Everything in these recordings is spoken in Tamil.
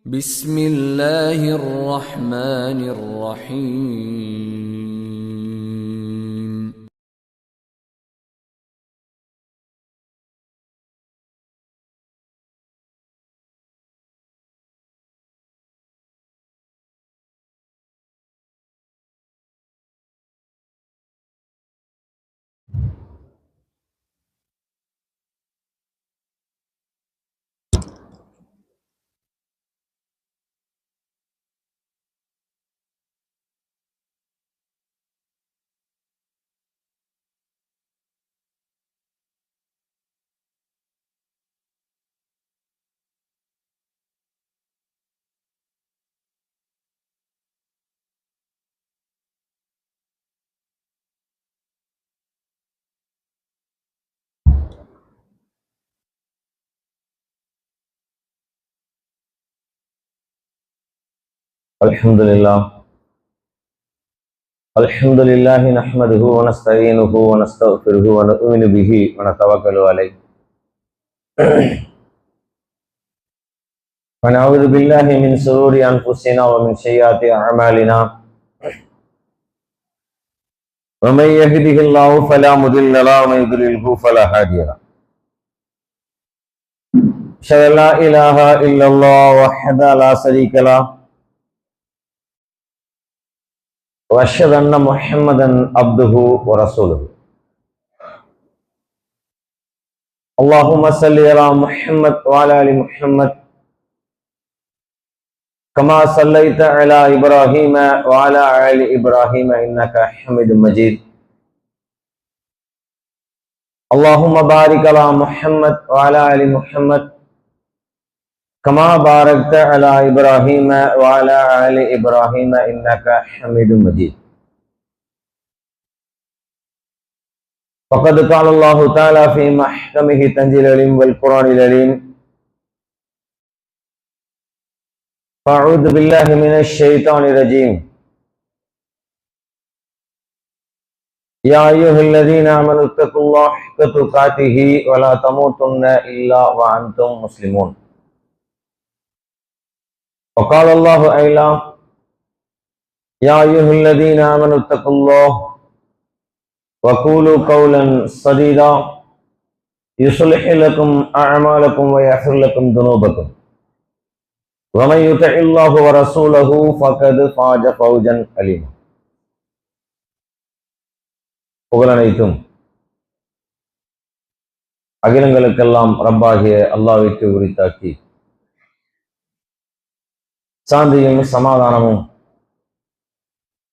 بسم الله الرحمن الرحيم. الحمد لله نحمده ونستعينه ونستغفره ونؤمن به ونتوكل عليه ونعوذ بالله من شرور انفسنا ومن سيئات اعمالنا ومن يهده الله فلا مضل له ومن يضلله فلا هادي له أشهد أن لا إله إلا الله وحده لا شريك له وأشهد أن محمدا عبده ورسوله اللهم صل على محمد وعلى آل محمد كما صليت على إبراهيم وعلى آل إبراهيم إنك حميد مجيد اللهم بارك على محمد وعلى آل محمد كما باركت على إبراهيم وعلى آل إبراهيم إنك حميد مجيد فقد قال الله تعالى في محكمه تنزيل العليم والقرآن العليم أعوذ بالله من الشيطان الرجيم يا أيها الذين آمنوا اتقوا الله حق تقاته ولا تموتن إلا وأنتم مسلمون وقال الله أيضا يا أيها الذين آمنوا اتقوا الله وقولوا قولا سديدا يصلح لكم أعمالكم ويغفر لكم ذنوبكم ومن يطع الله ورسوله فقد فاز فوزا عظيما. புகழனைத்தும் அகிலங்களுக்கெல்லாம் ரப்பாகிய அல்லாஹ்விற்கு உரித்தாக்கி சாந்தியும் சமாதானமும்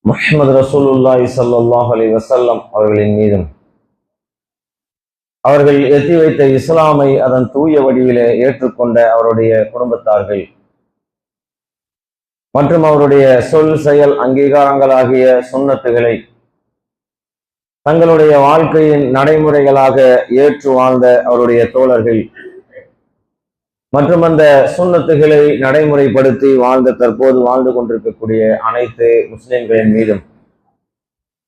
முஹம்மது ரசூலுல்லாஹி ஸல்லல்லாஹு அலைஹி வஸல்லம் அவர்களின் மீதும் அவர்கள் எத்தி வைத்த இஸ்லாமை அதன் தூய வடிவிலே ஏற்றுக்கொண்ட அவருடைய குடும்பத்தார்கள் மற்றும் அவருடைய சொல் செயல் அங்கீகாரங்களாகிய சுன்னத்துகளை தங்களுடைய வாழ்க்கையின் நடைமுறைகளாக ஏற்று வாழ்ந்த அவருடைய தோழர்கள் மற்றும் அந்த சுன்னத்துகளை நடைமுறைப்படுத்தி வாழ்ந்த தற்போது வாழ்ந்து கொண்டிருக்கக்கூடிய அனைத்து முஸ்லிம்களின் மீதும்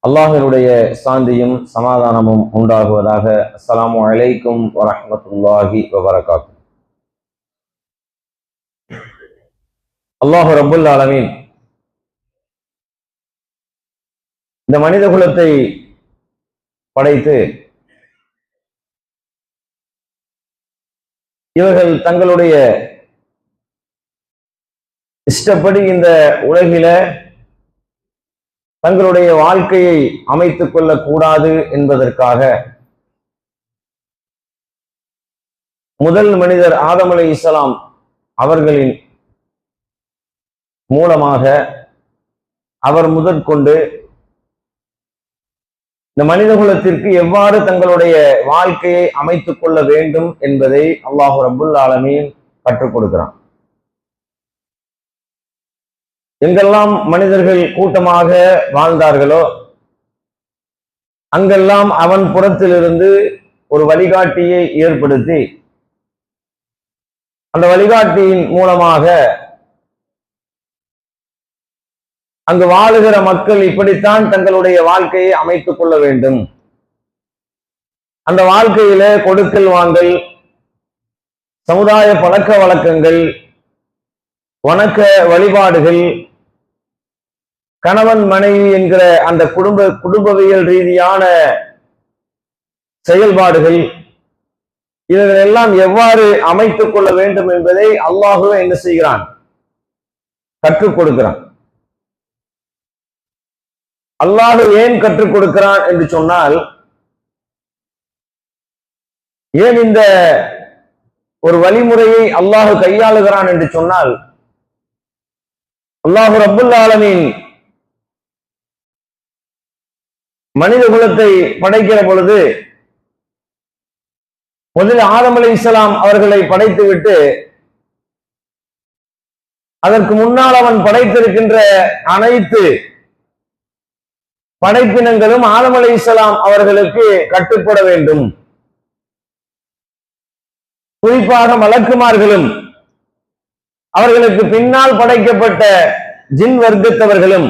அல்லாஹினுடைய சாந்தியும் சமாதானமும் உண்டாகுவதாக. அஸ்ஸலாமு அலைக்கும் வரஹ்மத்துல்லாஹி வபரகாத்துஹு. அல்லாஹ் ரப்புல் ஆலமீன் இந்த மனித குலத்தை படைத்து இவர்கள் தங்களுடைய இஷ்டப்படி இந்த உலகில தங்களுடைய வாழ்க்கையை அமைத்துக் கொள்ளக்கூடாது என்பதற்காக முதல் மனிதர் ஆதம் அலைஹிஸ்ஸலாம் அவர்களின் மூலமாக அவர் முதற்கொண்டு இந்த மனித குலத்திற்கு எவ்வாறு தங்களுடைய வாழ்க்கையை அமைத்துக் கொள்ள வேண்டும் என்பதை அல்லாஹ் ரப்புல் ஆலமீன் கற்றுக் கொடுக்கிறான். எங்கெல்லாம் மனிதர்கள் கூட்டமாக வாழ்ந்தார்களோ அங்கெல்லாம் அவன் புறத்திலிருந்து ஒரு வழிகாட்டியை ஏற்படுத்தி அந்த வழிகாட்டியின் மூலமாக அங்கு வாழுகிற மக்கள் இப்படித்தான் தங்களுடைய வாழ்க்கையை அமைத்துக் கொள்ள வேண்டும், அந்த வாழ்க்கையில கொடுக்கல் வாங்கல், சமுதாய பழக்க வழக்கங்கள், வணக்க வழிபாடுகள், கணவன் மனைவி என்கிற அந்த குடும்பவியல் ரீதியான செயல்பாடுகள், இவைகளெல்லாம் எவ்வாறு அமைத்துக் கொள்ள வேண்டும் என்பதை அல்லாஹ்வே என்ன செய்கிறான்? கற்றுக் கொடுக்கிறான். அல்லாஹ் ஏன் கற்றுக் கொடுக்கிறான் என்று சொன்னால், ஏன் இந்த ஒரு வழிமுறையை அல்லாஹ் கையாளுகிறான் என்று சொன்னால், அல்லாஹ் ரப்புல் ஆலமீன் மனித குலத்தை படைக்கிற பொழுது முதலில் ஆதம் அலைஹிஸ்ஸலாம் அவர்களை படைத்துவிட்டு அதற்கு முன்னால் அவன் படைத்திருக்கின்ற அனைத்து படைப்பினங்களும் ஆதம் அலைஹிஸ்ஸலாம் அவர்களுக்கு கட்டுப்பட வேண்டும். குறிப்பாக மலக்குமார்களும் அவர்களுக்கு பின்னால் படைக்கப்பட்ட ஜின் வர்க்கத்தவர்களும்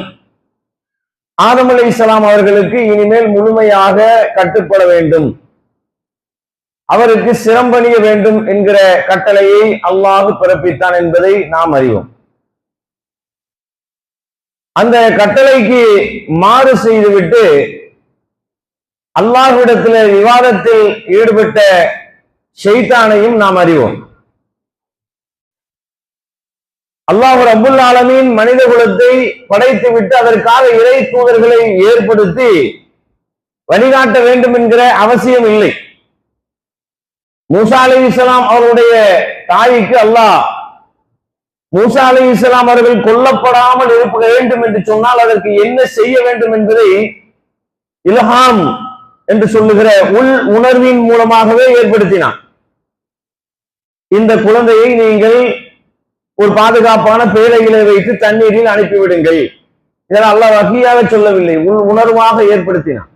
ஆதம் அலைஹிஸ்ஸலாம் அவர்களுக்கு இனிமேல் முழுமையாக கட்டுப்பட வேண்டும், அவருக்கு சிரம்பணிய வேண்டும் என்கிற கட்டளையை அல்லாஹ் பிறப்பித்தான் என்பதை நாம் அறிவோம். அந்த கட்டளைக்கு மாறு செய்துவிட்டு அல்லாஹ்விடத்தில் விவாதத்தில் ஈடுபட்ட ஷைத்தானையும் நாம் அறிவோம். அல்லாஹ் ரப்புல் ஆலமீன் மனித குலத்தை படைத்துவிட்டு அதற்காக இறை தூதர்களை ஏற்படுத்தி வழிகாட்ட வேண்டும் என்கிற அவசியம் இல்லை. மூசா அலைஹிஸ்ஸலாம் அவருடைய தாய்க்கு அல்லாஹ் மூசா அலைஹிஸ்ஸலாம் அவர்கள் கொல்லப்படாமல் இருக்க வேண்டும் என்று சொன்னால் அதற்கு என்ன செய்ய வேண்டும் என்பதை இல்ஹாம் என்று சொல்லுகிற உள் உணர்வின் மூலமாகவே ஏற்படுத்தினான். இந்த குழந்தையை நீங்கள் ஒரு பாதுகாப்பான பேழையில வைத்து தண்ணீரில் அனுப்பிவிடுங்கள். இதனால் அல்லாஹ் வஹியாக சொல்லவில்லை, உள் உணர்வாக ஏற்படுத்தினான்.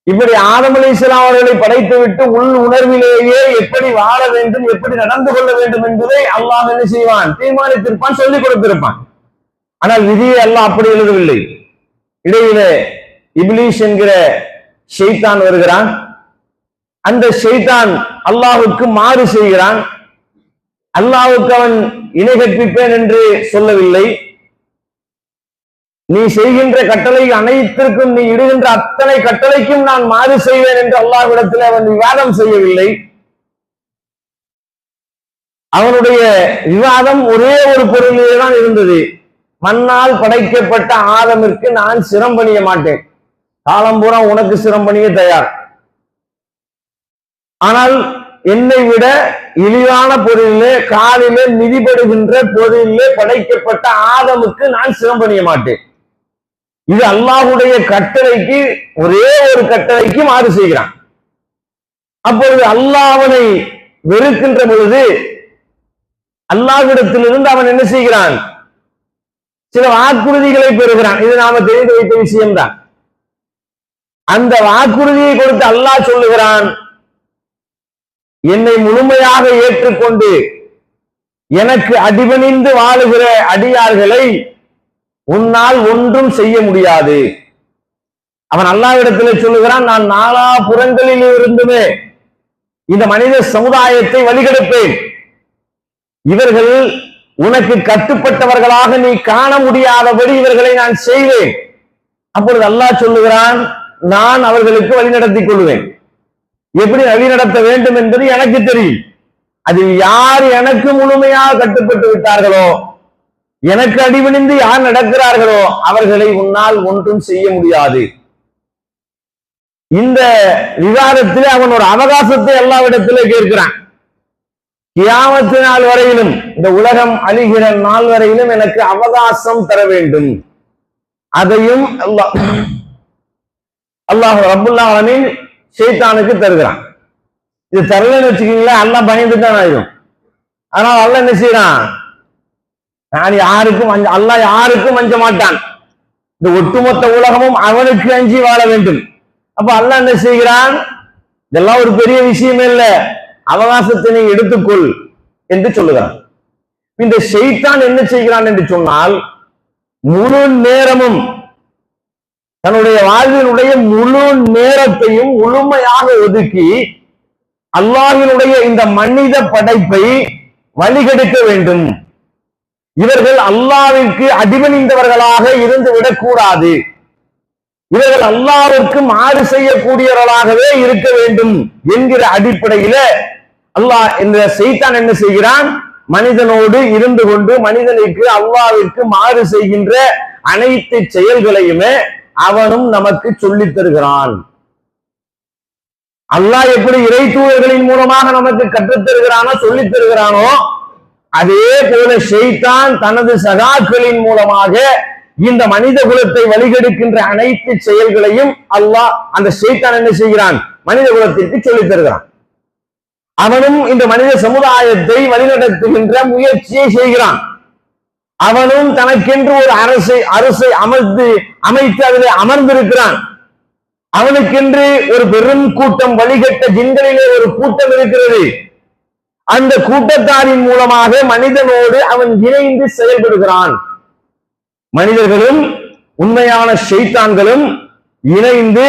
இப்படி ஆதம் அலைஹிஸ்ஸலாம் அவர்களை படைத்துவிட்டு உள் உணர்விலேயே எப்படி வாழ வேண்டும், எப்படி நடந்து கொள்ள வேண்டும் என்பதை அல்லாஹ் என்ன செய்வான்? தீர்மானித்திருப்பான், சொல்லிக் கொடுத்திருப்பான். ஆனால் விதியை அல்லாஹ் அப்படி எழுதவில்லை. இடையிலே இப்லீஸ் என்கிற ஷைத்தான் வருகிறான். அந்த ஷைத்தான் அல்லாஹ்வுக்கு மாறு செய்கிறான். அல்லாஹ்வுக்கு அவன் இணை கற்பிப்பேன் என்று சொல்லவில்லை. நீ செய்கின்ற கட்டளை அனைத்திற்கும், நீ இடுகின்ற அத்தனை கட்டளைக்கும் நான் மாறு செய்வேன் என்று அல்லாஹ்விடத்தில் அவன் விவாதம் செய்யவில்லை. அவனுடைய விவாதம் ஒரே ஒரு பொருளிலே தான் இருந்தது. மண்ணால் படைக்கப்பட்ட ஆதமிற்கு நான் சிரம்பணிய மாட்டேன், காலம்பூரா உனக்கு சிரம்பணிய தயார். ஆனால் என்னை விட இழிவான பொருளிலே, காலிலே மிதிபடுகின்ற பொருளிலே படைக்கப்பட்ட ஆதமுக்கு நான் சிரம்பணிய மாட்டேன். இது அல்லாஹ்வுடைய கட்டளைக்கு, ஒரே ஒரு கட்டளைக்கு மாறு செய்கிறான். அப்பொழுது அல்லாஹ் அவனை வெறுக்கின்ற பொழுது அல்லாஹ்விடத்திலிருந்து அவன் என்ன செய்கிறான்? சில வாக்குறுதிகளை பெறுகிறான். இது நாம தெரிந்து வைத்த விஷயம்தான். அந்த வாக்குறுதியை கொடுத்து அல்லாஹ் சொல்லுகிறான், என்னை முழுமையாக ஏற்றுக்கொண்டு எனக்கு அடிபணிந்து வாழுகிற அடியார்களை உன்னால் ஒன்றும் செய்ய முடியாது. அவன் அல்லாஹ்விடத்தில் சொல்லுகிறான், நான் நாலா புறங்களில் இருந்துமே இந்த மனித சமுதாயத்தை வழிகெடுப்பேன். இவர்கள் உனக்கு கட்டுப்பட்டவர்களாக நீ காண முடியாதபடி இவர்களை நான் செய்வேன். அப்பொழுது அல்லாஹ் சொல்லுகிறான், நான் அவர்களுக்கு வழிநடத்திக் கொள்வேன். எப்படி வழிநடத்த வேண்டும் என்பது எனக்கு தெரியும். அதில் யார் எனக்கு முழுமையாக கட்டுப்பட்டு விட்டார்களோ, எனக்கு அடிபணிந்து யார் நடக்கிறார்களோ அவர்களை உன்னால் ஒன்றும் செய்ய முடியாது. இந்த விவாதத்திலே அவன் ஒரு அவகாசத்தை அல்லாஹ்விடத்திலே கேட்கிறான். கியாமத்து நாள் வரையிலும், இந்த உலகம் அழிகிற நாள் வரையிலும் எனக்கு அவகாசம் தர வேண்டும். அதையும் அல்லாஹ் ரப்புல் ஆலமீன் ஷைத்தானுக்கு தருகிறான். இது தரலன்னு வச்சுக்கீங்களேன், அல்லாஹ் பயந்து தான் ஆயிடும். ஆனால் அல்லாஹ் என்ன செய்யறான்? நான் யாருக்கும் அல்லாஹ் யாருக்கும் அஞ்ச மாட்டான். இந்த ஒட்டுமொத்த உலகமும் அவனுக்கு அஞ்சி வாழ வேண்டும். அப்ப அல்லாஹ் என்ன செய்கிறான்? இதெல்லாம் ஒரு பெரிய விஷயமே இல்ல, அவகாசத்தை நீ எடுத்துக்கொள் என்று சொல்லுகிறான். இந்த ஷைத்தான் என்ன செய்கிறான் என்று சொன்னால், முழு நேரமும் தன்னுடைய வாழ்வினுடைய முழு நேரத்தையும் முழுமையாக ஒதுக்கி அல்லாஹ்வினுடைய இந்த மனித படைப்பை வழிகெடுக்க வேண்டும், இவர்கள் அல்லாஹ்விற்கு அடிபணிந்தவர்களாக இருந்து விடக்கூடாது, இவர்கள் அல்லாஹ்விற்கு மாறு செய்யக்கூடியவர்களாகவே இருக்க வேண்டும் என்கிற அடிப்படையில அல்லாஹ் இந்த சைத்தான் என்ன செய்கிறான், மனிதனோடு இருந்து கொண்டு மனிதனுக்கு அல்லாஹ்விற்கு மாறு செய்கின்ற அனைத்து செயல்களையுமே அவனும் நமக்கு சொல்லித் தருகிறான். அல்லாஹ் எப்படி இறை தூதர்களின் மூலமாக நமக்கு கற்றுத் தருகிறானோ சொல்லித் தருகிறானோ, அதே போல ஷைத்தான் தனது சகாக்களின் மூலமாக இந்த மனித குலத்தை வழிகெடுக்கின்ற அனைத்து செயல்களையும் அல்லாஹ் அந்த ஷைத்தான் என்ன செய்கிறான், மனித குலத்திற்கு சொல்லித் தருகிறான். அவனும் இந்த மனித சமுதாயத்தை வழிநடத்துகின்ற முயற்சியை செய்கிறான். அவனும் தனக்கென்று ஒரு அரசை அமைத்து அதிலே அமர்ந்திருக்கிறான். அவனுக்கென்று ஒரு பெரும் கூட்டம், வழிகட்ட ஜின்களிலே ஒரு கூட்டம் இருக்கிறது. அந்த கூட்டத்தாரின் மூலமாக மனிதனோடு அவன் இணைந்து செயல்படுகிறான். மனிதர்களும் உண்மையான ஷைத்தான்களும் இணைந்து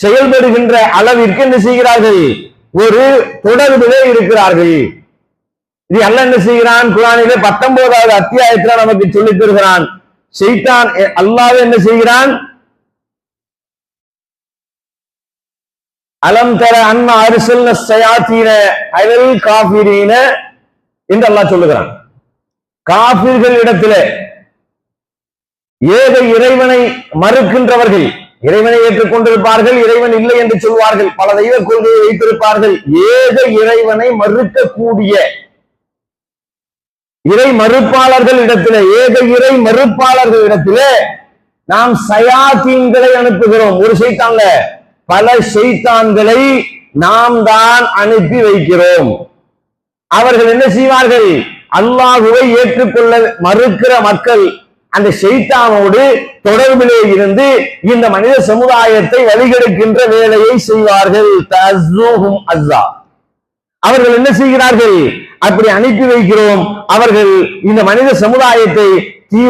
செயல்படுகின்ற அளவிற்கு என்ன செய்கிறார்கள், ஒரு தொடர்பிலே இருக்கிறார்கள். இது அல்லாஹ் என்ன செய்கிறான், குர்ஆனிலே 19வது அத்தியாயத்துல நமக்கு சொல்லித் தருகிறான். ஷைத்தான் அல்லாஹ் என்ன செய்கிறான், அலம் தர அன்ன அர்சல்ன ஷயாத்தீன அலல் காஃபிரீன என்று அல்லாஹ் சொல்லுகிறான். காஃபிர்கள் இடத்திலே ஏக இறைவனை மறுக்கின்றவர்கள், இறைவனை ஏற்றுக்கொண்டிருப்பார்கள், இறைவன் இல்லை என்று சொல்வார்கள், பல தெய்வ கொள்கையை வைத்திருப்பார்கள். ஏக இறைவனை மறுக்கக்கூடிய இறை மறுப்பாளர்கள் இடத்திலே, ஏக இறை மறுப்பாளர்கள் இடத்திலே நாம் ஷயாத்தீன்களை அனுப்புகிறோம். ஒரு ஷைத்தான்ல பல ஷைத்தான்களை நாம் தான் அனுப்பி வைக்கிறோம். அவர்கள் என்ன செய்வார்கள், அல்லாஹ்வை ஏற்றுக்கொள்ள மறுக்கிற மக்கள் அந்த ஷைத்தானோடு தொடர்பிலே இருந்து இந்த மனித சமுதாயத்தை வழிகெடுக்கின்ற வேலையை செய்வார்கள். தஸ்ஸூஹும் அஸ்ஸா, அவர்கள் என்ன செய்கிறார்கள், அப்படி அனுப்பி வைக்கிறோம். அவர்கள் இந்த மனித சமுதாயத்தை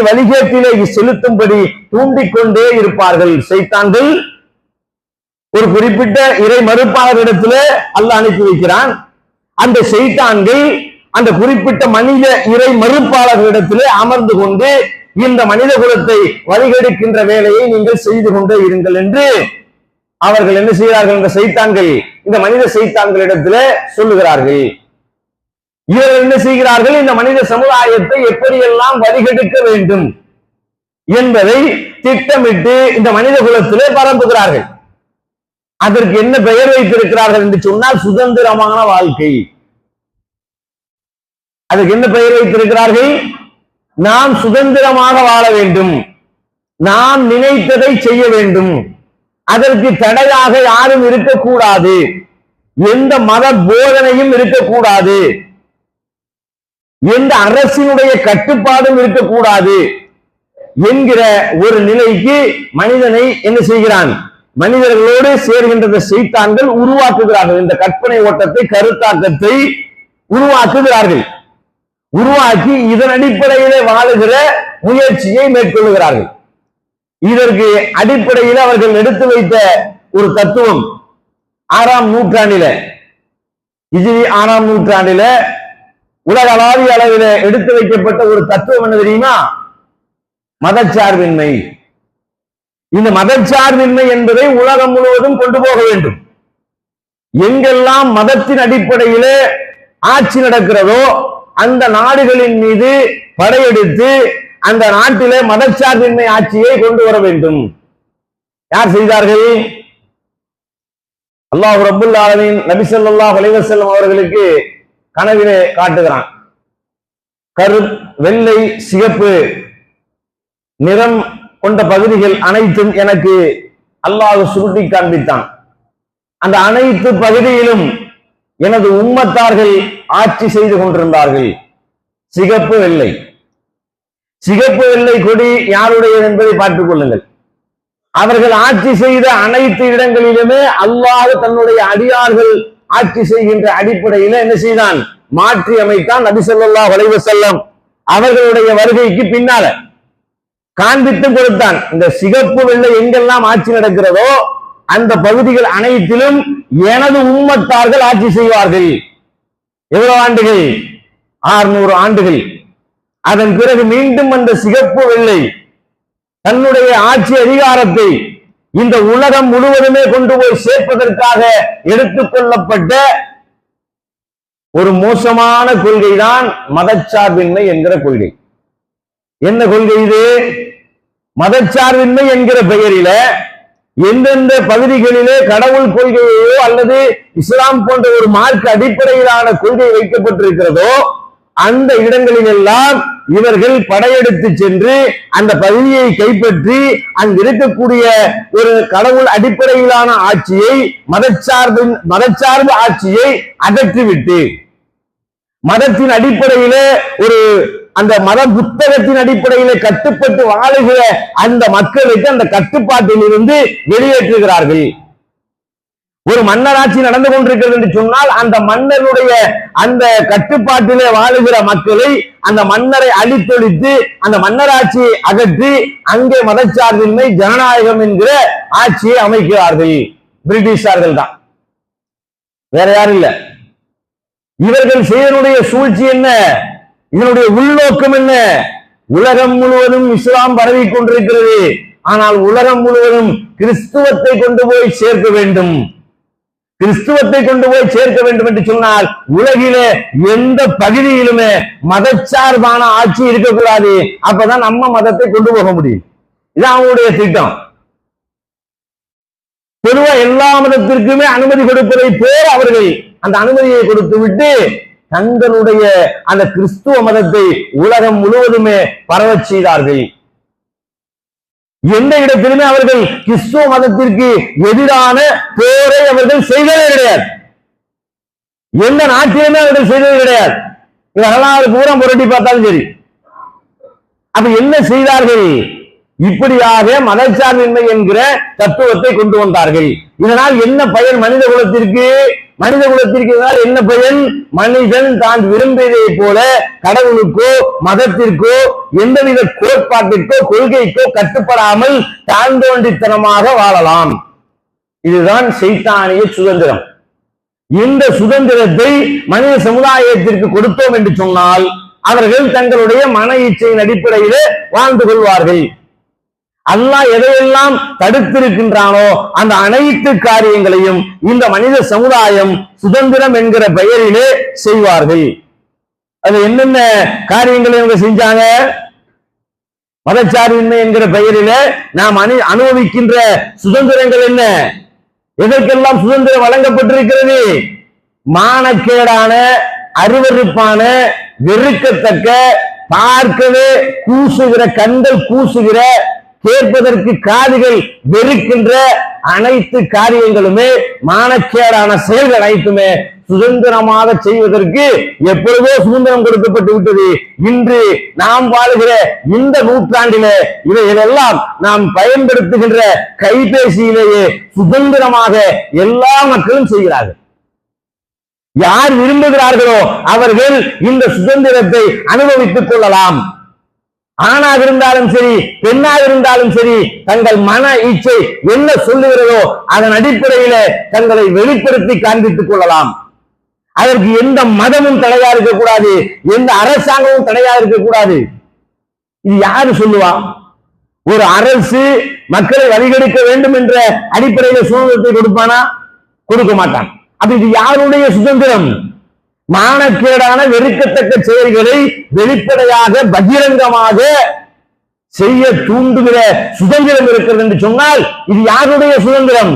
வழிகேட்டிலே செலுத்தும்படி தூண்டிக்கொண்டே இருப்பார்கள். ஷைத்தான்கள் ஒரு குறிப்பிட்ட இறை மறுப்பாளரிடத்துல அல்லாஹ் அனுப்பி வைக்கிறான். அந்த ஷைத்தான்கள் அந்த குறிப்பிட்ட மனித இறை மறுப்பாளர்களிடத்திலே அமர்ந்து கொண்டு இந்த மனித குலத்தை வழிகெடுக்கின்ற வேலையை நீங்கள் செய்து கொண்டே இருங்கள் என்று அவர்கள் என்ன செய்கிறார்கள், இந்த ஷைத்தான்கள் இந்த மனித ஷைத்தான்களிடத்திலே சொல்லுகிறார்கள். இவர்கள் என்ன செய்கிறார்கள், இந்த மனித சமுதாயத்தை எப்படியெல்லாம் வழிகெடுக்க வேண்டும் என்பதை திட்டமிட்டு இந்த மனித குலத்திலே பரப்புகிறார்கள். அதற்கு என்ன பெயர் வைத்திருக்கிறார்கள் என்று சொன்னால் சுதந்திரமான வாழ்க்கை. அதுக்கு என்ன பெயர் வைத்திருக்கிறார்கள், நாம் சுதந்திரமாக வாழ வேண்டும், நாம் நினைத்ததை செய்ய வேண்டும், அதற்கு தடையாக யாரும் இருக்கக்கூடாது, எந்த மத போதனையும் இருக்கக்கூடாது, எந்த அரசினுடைய கட்டுப்பாடும் இருக்கக்கூடாது என்கிற ஒரு நிலைக்கு மனிதனை என்ன செய்கிறான், மனிதர்களோடு சேர்கின்ற ஷைத்தான்கள் உருவாக்குகிறார்கள். இந்த கற்பனை ஓட்டத்தை, கருத்தாக்கத்தை உருவாக்குகிறார்கள். உருவாக்கி இதன் அடிப்படையிலே வாழுகிற முயற்சியை மேற்கொள்கிறார்கள். இதற்கு அடிப்படையில் அவர்கள் எடுத்து வைத்த ஒரு தத்துவம் 6ஆம் நூற்றாண்டில, ஹிஜ்ரி 6ஆம் நூற்றாண்டில உலகளாவிய அளவில் எடுத்து வைக்கப்பட்ட ஒரு தத்துவம் என்ன தெரியுமா, மதச்சார்பின்மை. இந்த மதச்சார்பின்மை என்பதை உலகம் முழுவதும் கொண்டு போக வேண்டும். எங்கெல்லாம் மதத்தின் அடிப்படையிலே ஆட்சி நடக்கிறதோ அந்த நாடுகளின் மீது படையெடுத்து அந்த நாட்டிலே மதச்சார்பின்மை ஆட்சியை கொண்டு வர வேண்டும். யார் செய்தார்கள், அல்லாஹ் ரப்புல் ஆலமீன் நபி ஸல்லல்லாஹு அலைஹி வஸல்லம் அவர்களுக்கு கனவிலே காட்டுகிறான். வெள்ளை சிகப்பு நிறம் கொண்ட பகுதிகள் அனைத்தும் எனக்கு அல்லாஹ் சுருட்டி காண்பித்தான். அந்த அனைத்து பகுதியிலும் எனது உம்மத்தார்கள் ஆட்சி செய்து கொண்டிருந்தார்கள். சிகப்பு வெள்ளை, சிகப்பு வெள்ளை கொடி யாருடையது என்பதை பார்த்துக் கொள்ளுங்கள். அவர்கள் ஆட்சி செய்த அனைத்து இடங்களிலுமே அல்லாஹ் தன்னுடைய அடியார்கள் ஆட்சி செய்கின்ற அடிப்படையில என்ன செய்தான், மாற்றி அமைத்தான். நபி ஸல்லல்லாஹு அலைஹி வஸல்லம் அவர்களுடைய வருகைக்கு பின்னால காண்பித்து கொடுத்தான். இந்த சிகப்பு வெள்ளை எங்கெல்லாம் ஆட்சி நடக்கிறதோ அந்த பகுதிகள் அனைத்திலும் எனது உம்மத்தார்கள் ஆட்சி செய்வார்கள். எவ்வளவு ஆண்டுகள், 600 ஆண்டுகள். அதன் பிறகு மீண்டும் அந்த சிகப்பு வெள்ளை தன்னுடைய ஆட்சி அதிகாரத்தை இந்த உலகம் முழுவதுமே கொண்டு போய் சேர்ப்பதற்காக எடுத்துக்கொள்ளப்பட்ட ஒரு மோசமான கொள்கைதான் மதச்சார்பின்மை என்கிற கொள்கை. என்ன கொள்கை இது? மதச்சார்பின்மை என்கிற பெயரில எந்தெந்த பகுதிகளிலே கடவுள் கொள்கையோ அல்லது இஸ்லாம் போன்ற ஒரு மார்க்க அடிப்படையிலான கொள்கை வைக்கப்பட்டிருக்கிறதோ அந்த இடங்களில் எல்லாம் இவர்கள் படையெடுத்து சென்று அந்த பகுதியை கைப்பற்றி அங்கு இருக்கக்கூடிய ஒரு கடவுள் அடிப்படையிலான ஆட்சியை மதச்சார்பு ஆட்சியை அகற்றிவிட்டு மதத்தின் அடிப்படையிலே ஒரு அந்த மத புத்தகத்தின் அடிப்படையிலே கட்டுப்பட்டு வாழுகிற அந்த மக்களுக்கு அந்த கட்டுப்பாட்டில் இருந்து வெளியேற்றுகிறார்கள். ஒரு மன்னராட்சி நடந்து கொண்டிருக்கிறது என்று சொன்னால் அந்த மன்னனுடைய அந்த கட்டுப்பாட்டிலே வாழுகிற மக்களை அந்த மன்னரை அழித்தொழித்து அந்த மன்னராட்சியை அகற்றி அங்கே மதச்சார்பின்மை ஜனநாயகம் என்கிற ஆட்சியை அமைக்கிறார்கள். பிரிட்டிஷார்கள் தான், வேற யாரும் இல்ல. இவர்கள் செய்தனுடைய சூழ்ச்சி என்ன? இதனுடைய உள்நோக்கம் என்ன? உலகம் முழுவதும் இஸ்லாம் பரவி கொண்டிருக்கிறது. ஆனால் உலகம் முழுவதும் கிறிஸ்துவத்தை கொண்டு போய் சேர்க்க வேண்டும். கிறிஸ்துவத்தை கொண்டு போய் சேர்க்க வேண்டும் என்று சொன்னால் உலகிலே எந்த பகுதியிலுமே மதச்சார்பான ஆட்சி இருக்கக்கூடாது. அப்பதான் நம்ம மதத்தை கொண்டு போக முடியும். இது அவங்களுடைய திட்டம். பொதுவா எல்லா மதத்திற்குமே அனுமதி கொடுப்பதை போல அவர்கள் அந்த அனுமதியை கொடுத்து விட்டு தங்களுடைய அந்த கிறிஸ்துவ மதத்தை உலகம் முழுவதுமே பரவச் செய்தார்கள். எந்த இடத்திலுமே அவர்கள் கிறிஸ்துவ மதத்திற்கு எதிரான போரை அவர்கள் செய்ததே கிடையாது. எந்த நாட்டிலுமே அவர்கள் செய்தது கிடையாது. வரலாறு பூரா புரட்டி பார்த்தாலும் சரி. அப்ப என்ன செய்தார்கள்? இப்படியாக மதச்சார்பின்மை என்கிற தத்துவத்தை கொண்டு வந்தார்கள். இதனால் என்ன பயன் மனித குலத்திற்கு? மனித குலத்திற்கு என்ன பயன்? மனிதன் தான் விரும்பியதை போல கடவுளுக்கோ மதத்திற்கோ எந்தவித கோட்பாட்டிற்கோ கொள்கைக்கோ கட்டுப்படாமல் தாழ்ந்தோண்டித்தனமாக வாழலாம். இதுதான் சைத்தானிய சுதந்திரம். இந்த சுதந்திரத்தை மனித சமுதாயத்திற்கு கொடுத்தோம் என்று சொன்னால் அவர்கள் தங்களுடைய மன இச்சையின் அடிப்படையிலே வாழ்ந்து கொள்வார்கள். அல்லாஹ் எதையெல்லாம் தடுத்திருக்கின்றானோ அந்த அனைத்து காரியங்களையும் இந்த மனித சமுதாயம் சுதந்திரம் என்கிற பெயரிலே செய்வார்கள். அது என்னென்ன காரியங்களை இவங்க செஞ்சாங்க? மதச்சார்பின்மை என்கிற பெயரிலே நாம் அனுபவிக்கின்ற சுதந்திரங்கள் என்ன? எதற்கெல்லாம் சுதந்திரம் வழங்கப்பட்டிருக்கிறது? மானக்கேடான, அருவருப்பான, வெறுக்கத்தக்க, பார்க்கவே கூசுகிற கண்கள் கூசுகிற, கேட்பதற்கு காதுகள் வெறுக்கின்ற அனைத்து காரியங்களுமே, மானக்கேடான செயல்கள் அனைத்துமே சுதந்திரமாக செய்வதற்கு எப்பொழுதோ சுதந்திரம் கொடுக்கப்பட்டு விட்டது. இன்று நாம் வாழுகிற இந்த நூற்றாண்டிலே இவைகளெல்லாம் நாம் பயன்படுத்துகின்ற கைபேசியிலேயே சுதந்திரமாக எல்லா மக்களும் செய்கிறார்கள். யார் விரும்புகிறார்களோ அவர்கள் இந்த சுதந்திரத்தை அனுபவித்துக் கொள்ளலாம். ஆணாக இருந்தாலும் சரி, பெண்ணாக இருந்தாலும் சரி, தங்கள் மன இச்சை என்ன சொல்லுகிறதோ அதன் அடிப்படையில தங்களை வெளிப்படுத்தி காண்பித்துக் கொள்ளலாம். அதற்கு எந்த மதமும் தடையா இருக்கக்கூடாது, எந்த அரசாங்கமும் தடையா இருக்கக்கூடாது. இது யாரு சொல்லுவா? ஒரு அரசு மக்களை வழிகெடுக்க வேண்டும் என்ற அடிப்படையில சுதந்திரத்தை கொடுப்பானா? கொடுக்க மாட்டான். அப்ப இது யாருடைய சுதந்திரம்? மானக்கேடான வெறுக்கத்தக்க செயல்களை வெளிப்படையாக பகிரங்கமாக செய்ய தூண்டுகிற சுதந்திரம் இருக்கிறது என்று சொன்னால் இது யாருடைய சுதந்திரம்?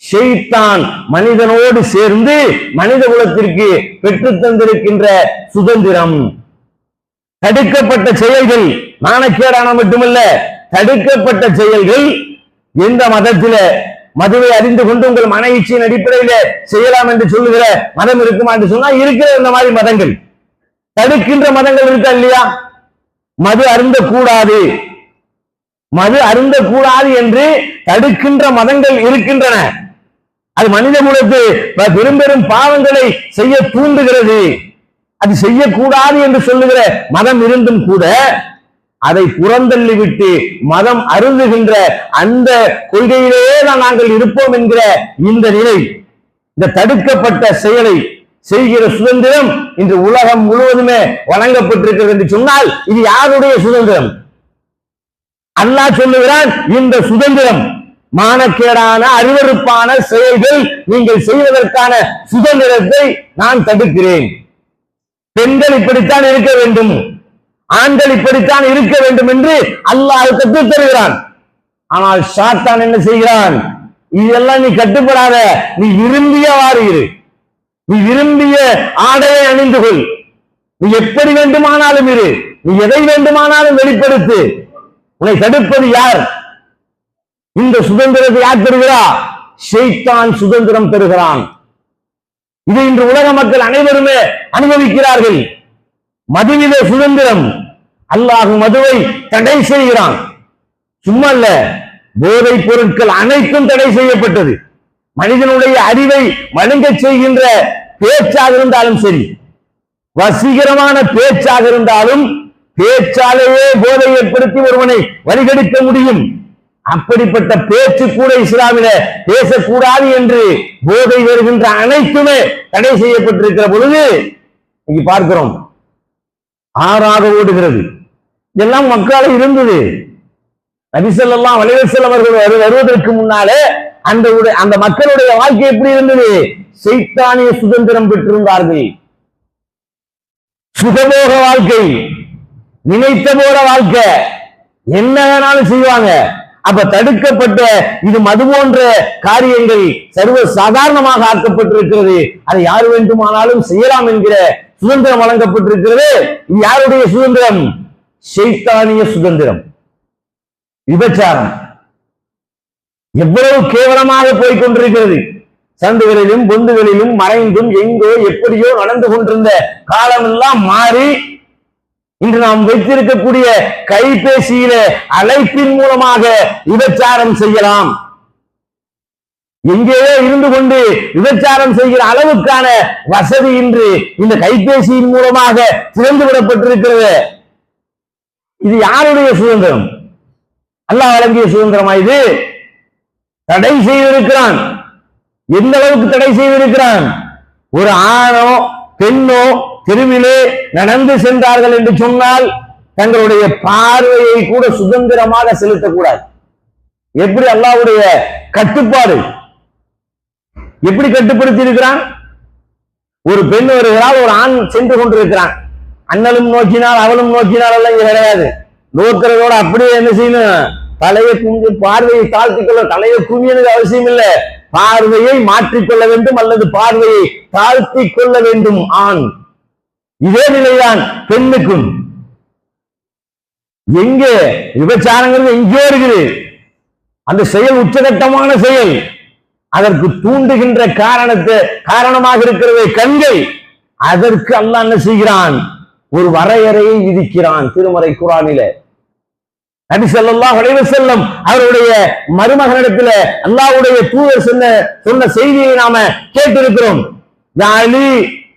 ஷைத்தான் மனிதனோடு சேர்ந்து மனித குலத்திற்கு பெற்று தந்திருக்கின்ற சுதந்திரம். தடுக்கப்பட்ட செயல்கள், மானக்கேடான மட்டுமல்ல, தடுக்கப்பட்ட செயல்கள் எந்த மதத்தில மதுவை அறிந்து கொண்டு உங்கள் மன இச்சையின் அடிப்படையில செய்யலாம் என்று சொல்லுகிற மதம் இருக்குமா என்று சொன்னா இருக்கிற இந்த மாதிரி மதங்கள், தடுக்கின்ற மதங்கள் இருக்கா இல்லையா? மது அருந்தக்கூடாது, மது அருந்தக்கூடாது என்று தடுக்கின்ற மதங்கள் இருக்கின்றன. அது மனித குலத்து பெரும் பெரும் பாவங்களை செய்ய தூண்டுகிறது. அது செய்யக்கூடாது என்று சொல்லுகிற மதம் இருந்தும் கூட அதை புறந்தள்ளி விட்டு மதம் அருந்துகின்ற அந்த கொள்கையிலேயே தான் நாங்கள் இருப்போம் என்கிற இந்த நிலை, இந்த தடுக்கப்பட்ட செயலை செய்கிற சுதந்திரம் இன்று உலகம் முழுவதுமே வழங்கப்பட்டிருக்கிறது என்று சொன்னால் இது யாருடைய சுதந்திரம்? அல்லாஹ் சொல்லுகிறான், இந்த சுதந்திரம் மானக்கேடான அருவருப்பான செயல்கள் நீங்கள் செய்வதற்கான சுதந்திரத்தை நான் தடுக்கிறேன். பெண்கள் இப்படித்தான் இருக்க வேண்டும், ஆண்கள் இப்படித்தான் இருக்க வேண்டும் என்று அல்லாஹ் கற்றுத் தருகிறான். ஆனால் சாத்தான் என்ன செய்கிறான்? இதெல்லாம் நீ கட்டுப்படாத, நீ விரும்பியவாறு இரு, நீ விரும்பிய ஆடையை அணிந்து கொள், நீ எப்படி வேண்டுமானாலும் இரு, நீ எதை வேண்டுமானாலும் வெளிப்படுத்து. உன்னை தடுப்பது யார்? இந்த சுதந்திரத்தை யார் தருகிறா? ஷைத்தான் சுதந்திரம் தருகிறான். இதை இன்று உலக மக்கள் அனைவருமே அனுபவிக்கிறார்கள். மதுவிலே சுதந்திரம். அல்லாஹ் மதுவை தடை செய்கிறான். சும்மா இல்ல, போதைப் பொருட்கள் அனைத்தும் தடை செய்யப்பட்டது. மனிதனுடைய அறிவை மழுங்கச் செய்கின்ற பேச்சாக இருந்தாலும் சரி, வசீகரமான பேச்சாக இருந்தாலும், பேச்சாலேயே போதை ஏற்படுத்தி ஒருவனை வழிகெடுக்க முடியும். அப்படிப்பட்ட பேச்சு கூட இஸ்லாமில பேசக்கூடாது என்று போதை வருகின்ற அனைத்துமே தடை செய்யப்பட்டிருக்கிற பொழுது இங்கு பார்க்கிறோம், ஆறாக ஓடுகிறது. இதெல்லாம் மக்களால் இருந்தது. நபி ஸல்லல்லாஹு அலைஹி வஸல்லம் அவர்கள் வருவதற்கு முன்னாலே அந்த மக்களுடைய வாழ்க்கை எப்படி இருந்தது? சைத்தானிய சுதந்திரம் பெற்றிருந்தார்கள். சுகபோக வாழ்க்கை, நினைத்த போல வாழ்க்கை, என்ன வேணாலும் செய்வாங்க. அப்ப தடுக்கப்பட்ட இது மது போன்ற காரியங்கள் சர்வ சாதாரணமாக ஆக்கப்பட்டிருக்கிறது. அதை யார் வேண்டுமானாலும் செய்யலாம் என்கிற சுதந்திரம் வழங்கப்பட்டிருக்கிறது. இது யாருடைய சுதந்திரம்? ஷைத்தானிய சுதந்திரம். விபச்சாரம் எவ்வளவு கேவலமாக போய்கொண்டிருக்கிறது. சந்துகளிலும் பொந்துகளிலும் மறைந்தும் எங்கோ எப்படியோ நடந்து கொண்டிருந்த காலமெல்லாம் மாறி இன்று நாம் வைத்திருக்கக்கூடிய கைபேசியில அழைப்பின் மூலமாக விபச்சாரம் செய்யலாம். எங்கேயோ இருந்து கொண்டு விபச்சாரம் செய்கிற அளவுக்கான வசதி இன்று இந்த கைபேசியின் மூலமாக திறந்து விடப்பட்டிருக்கிறது. இது யாருடைய சுதந்திரம்? அல்லாஹ் வழங்கிய சுதந்திரமா? இது தடை செய்திருக்கிறான். எந்த அளவுக்கு தடை செய்திருக்கிறான்? ஒரு ஆணோ பெண்ணோ தெருவிலே நடந்து சென்றார்கள் என்று சொன்னால் தங்களுடைய பார்வையை கூட சுதந்திரமாக செலுத்தக்கூடாது. எப்படி அல்லாஹ்வுடைய கட்டுப்பாடு எப்படி கட்டுப்படுத்தி இருக்கிறான்? ஒரு பெண் வருகிறாள், ஒரு ஆண் சென்று கொண்டிருக்கிறான். அண்ணலும் நோக்கினால் அவளும் நோக்கினால் எல்லாம் இங்க கிடையாது. நோக்கிறதோட அப்படியே என்ன செய்யணும்? தலையை குஞ்சு பார்வையை தாழ்த்திக் கொள்ள. தலையை குனியது அவசியம் இல்லை, பார்வையை மாற்றிக்கொள்ள வேண்டும் அல்லது பார்வையை தாழ்த்திக் கொள்ள வேண்டும் ஆண். இதே நிலைதான் பெண்ணுக்கும். எங்கே விபச்சாரங்கிறது எங்கேயோ இருக்குது. அந்த செயல் உச்சகட்டமான செயல். அதற்கு தூண்டுகின்ற காரணமாக இருக்கிறது கண்கள். அதற்கு அல்லாஹ் என்ன செய்கிறான்? ஒரு வரையறையை விதிக்கிறான் திருமறை குர்ஆனிலே. நபி ஸல்லல்லாஹு அலைஹி வஸல்லம் அவருடைய மருமகனிடத்துல அல்லாஹ்வுடைய தூதர் சொன்ன செய்தியை நாம கேட்டிருக்கிறோம். யாலி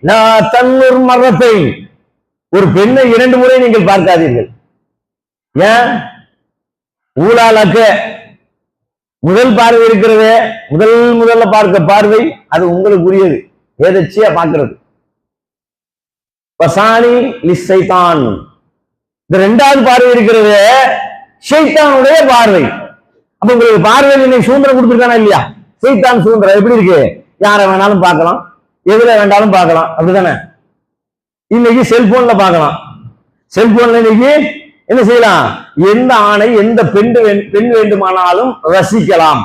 லா தன்னுர் மரத்தை, ஒரு பெண்ணை 2 முறை நீங்கள் பார்க்காதீர்கள். ஏன்? ஊழாலக்க முதல் பார்வை இருக்கிறது, முதல்ல பார்க்க பார்வை அது உங்களுக்குரியது, ஏதச்சியா பார்க்கிறது. வசானி லிஸ்ஸைத்தான், இந்த 2வது பார்வை இருக்கிறது ஷைத்தானுடைய பார்வை. அப்ப உங்களுக்கு பார்வையில் இன்னைக்கு சுதந்திரம் கொடுத்துருக்கானா இல்லையா? ஷைத்தான் சுதந்திரம் எப்படி இருக்கு? யாரை வேணாலும் பார்க்கலாம், எதுல வேண்டாலும் பார்க்கலாம், அப்படித்தானே? இன்னைக்கு செல்போன்ல பார்க்கலாம். செல்போன்ல இன்னைக்கு என்ன செய்யலாம்? எந்த ஆணை எந்த பெண் வேண்டுமானாலும் ரசிக்கலாம்,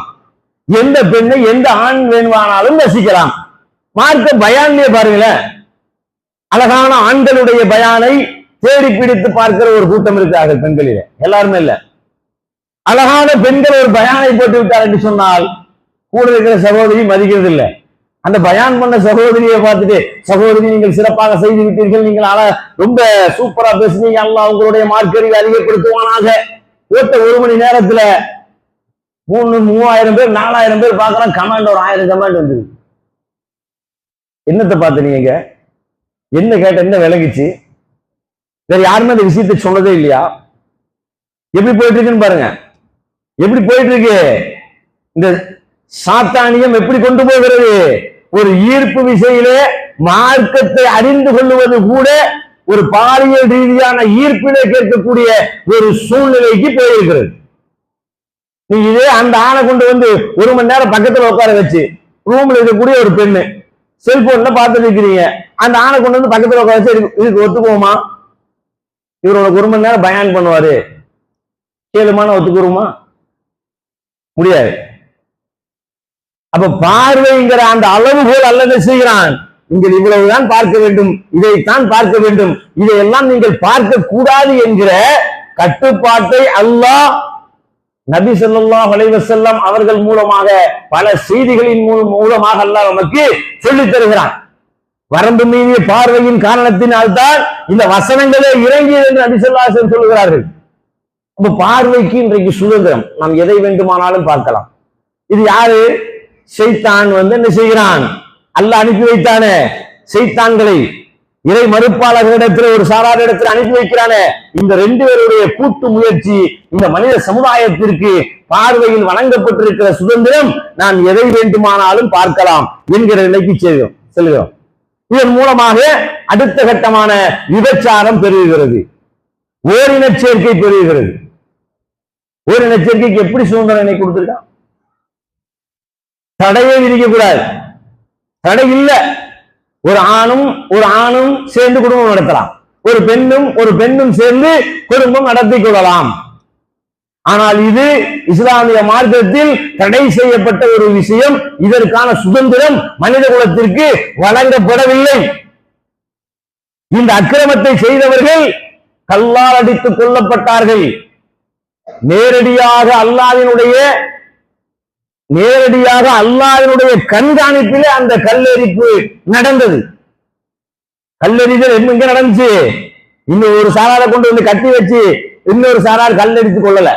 எந்த பெண்ணை எந்த ஆண் வேண்டுமானாலும் ரசிக்கலாம். மார்க்க பயான்லயே பாருங்களேன், அழகான ஆண்களுடைய பயானை தேடி பிடித்து பார்க்கிற ஒரு கூட்டம் இருக்கிறார்கள் பெண்களிலே. எல்லாருமே இல்ல, அழகான பெண்கள் ஒரு பயானை போட்டு விட்டார் என்று சொன்னால் கூட இருக்கிற சகோதரி மதிக்கிறது இல்லை. அந்த பயான் பண்ண சகோதரியை பார்த்துட்டு, சகோதரி நீங்கள் சிறப்பாக செய்து விட்டீர்கள், நீங்கள் ரொம்ப சூப்பரா பேசுனீங்க, அல்லாஹ் உங்களுடைய மார்க்கறிவை அதிகப்படுத்துவானாக. போட்ட 1 மணி நேரத்துல 3000 பேர் 4000 பேர் பார்க்கறான். கமெண்ட் ஒரு 1000 கமெண்ட் வந்து. என்னத்தை பார்த்து நீங்க என்ன கேட்ட, என்ன விளங்கிச்சு? வேற யாருமே அந்த விஷயத்தை சொன்னதே இல்லையா? எப்படி போயிட்டு இருக்குன்னு பாருங்க. எப்படி போயிட்டு இருக்கு இந்த சாத்தானியம்? எப்படி கொண்டு போகிறது? ஒரு ஈர்ப்பு விசையிலே மார்க்கத்தை அறிந்து கொள்ளுவது கூட ஒரு பாலியல் ரீதியான ஈர்ப்பினை கேட்கக்கூடிய ஒரு சூழ்நிலைக்கு போயிருக்கிறது. நீ இதே அந்த ஆணை கொண்டு வந்து 1 மணி நேரம் பக்கத்துல உட்கார வச்சு ரூம்ல இருக்கக்கூடிய ஒரு பெண்ணு செல்போன்ல பார்த்துட்டு இருக்கிறீங்க, அந்த ஆணை கொண்டு வந்து பக்கத்துல உட்கார வச்சு இதுக்கு ஒத்துக்குவோமா? இவரோட 1 மணி நேரம் பயான் பண்ணுவாரு, கேளுமான ஒத்துக்குருமா? முடியாது. அப்ப பார்வைங்கிற அந்த அளவுகோல் அல்ல என்ன செய்கிறான், நீங்கள் இவ்வளவுதான் பார்க்க வேண்டும், இதைத்தான் பார்க்க வேண்டும், இதையெல்லாம் நீங்கள் பார்க்க கூடாது என்கிற கட்டுப்பாட்டை அல்லாஹ் நபி ஸல்லல்லாஹு அலைஹி வஸல்லம் அவர்கள் மூலமாக பல செய்திகளின் மூலமாக அல்லாஹ் நமக்கு சொல்லித் தருகிறான். வரம்பு மீறிய பார்வையின் காரணத்தினால் தான் இந்த வசனங்களே இறங்கியது என்று நபி ஸல்லல்லாஹு அலைஹி வஸல்லம் சொல்கிறார்கள். அப்ப பார்வைக்கு இன்றைக்கு சுதந்திரம், நாம் எதை வேண்டுமானாலும் பார்க்கலாம். இது யாரு? ஷைத்தான் என்ன செய்கிறான், அல்லாஹ் அனுப்பி வைத்தானே ஷைத்தான்களை இறை மறுப்பாளர்களிடத்தில் ஒரு சாரார் இடத்தில் அனுப்பி வைக்கிறானே, இந்த 2 பேருடைய கூட்டு முயற்சி இந்த மனித சமுதாயத்திற்கு பார்வையில் வழங்கப்பட்டிருக்கிற சுதந்திரம் நான் எதை வேண்டுமானாலும் பார்க்கலாம் என்கிற நிலைக்கு செல்கிறோம். இதன் மூலமாக அடுத்த கட்டமான விபச்சாரம் பெருகுகிறது, ஓரின சேர்க்கை பெருகுகிறது. ஓரின சேர்க்கைக்கு எப்படி சுதந்திரம் கொடுத்திருக்கான்? தடையே விதிக்கக்கூடாது, தடை இல்லை. ஒரு ஆணும் சேர்ந்து குடும்பம் நடத்தலாம், ஒரு பெண்ணும் சேர்ந்து குடும்பம் நடத்தி கொள்ளலாம். ஆனால் இது இஸ்லாமிய மார்க்கத்தில் தடை செய்யப்பட்ட ஒரு விஷயம். இதற்கான சுதந்திரம் மனித குலத்திற்கு வழங்கப்படவில்லை. இந்த அக்கிரமத்தை செய்தவர்கள் கல்லால் அடித்துக் கொல்லப்பட்டார்கள். நேரடியாக அல்லாஹ்வினுடைய கண்காணிப்பிலே அந்த கல்லெரிப்பு நடந்தது. கல்லெறிதல் எங்க நடந்துச்சு? இன்னும் ஒரு சாராரை கொண்டு வந்து கட்டி வச்சு இன்னொரு சாரார் கல்லெடித்துக் கொள்ளல.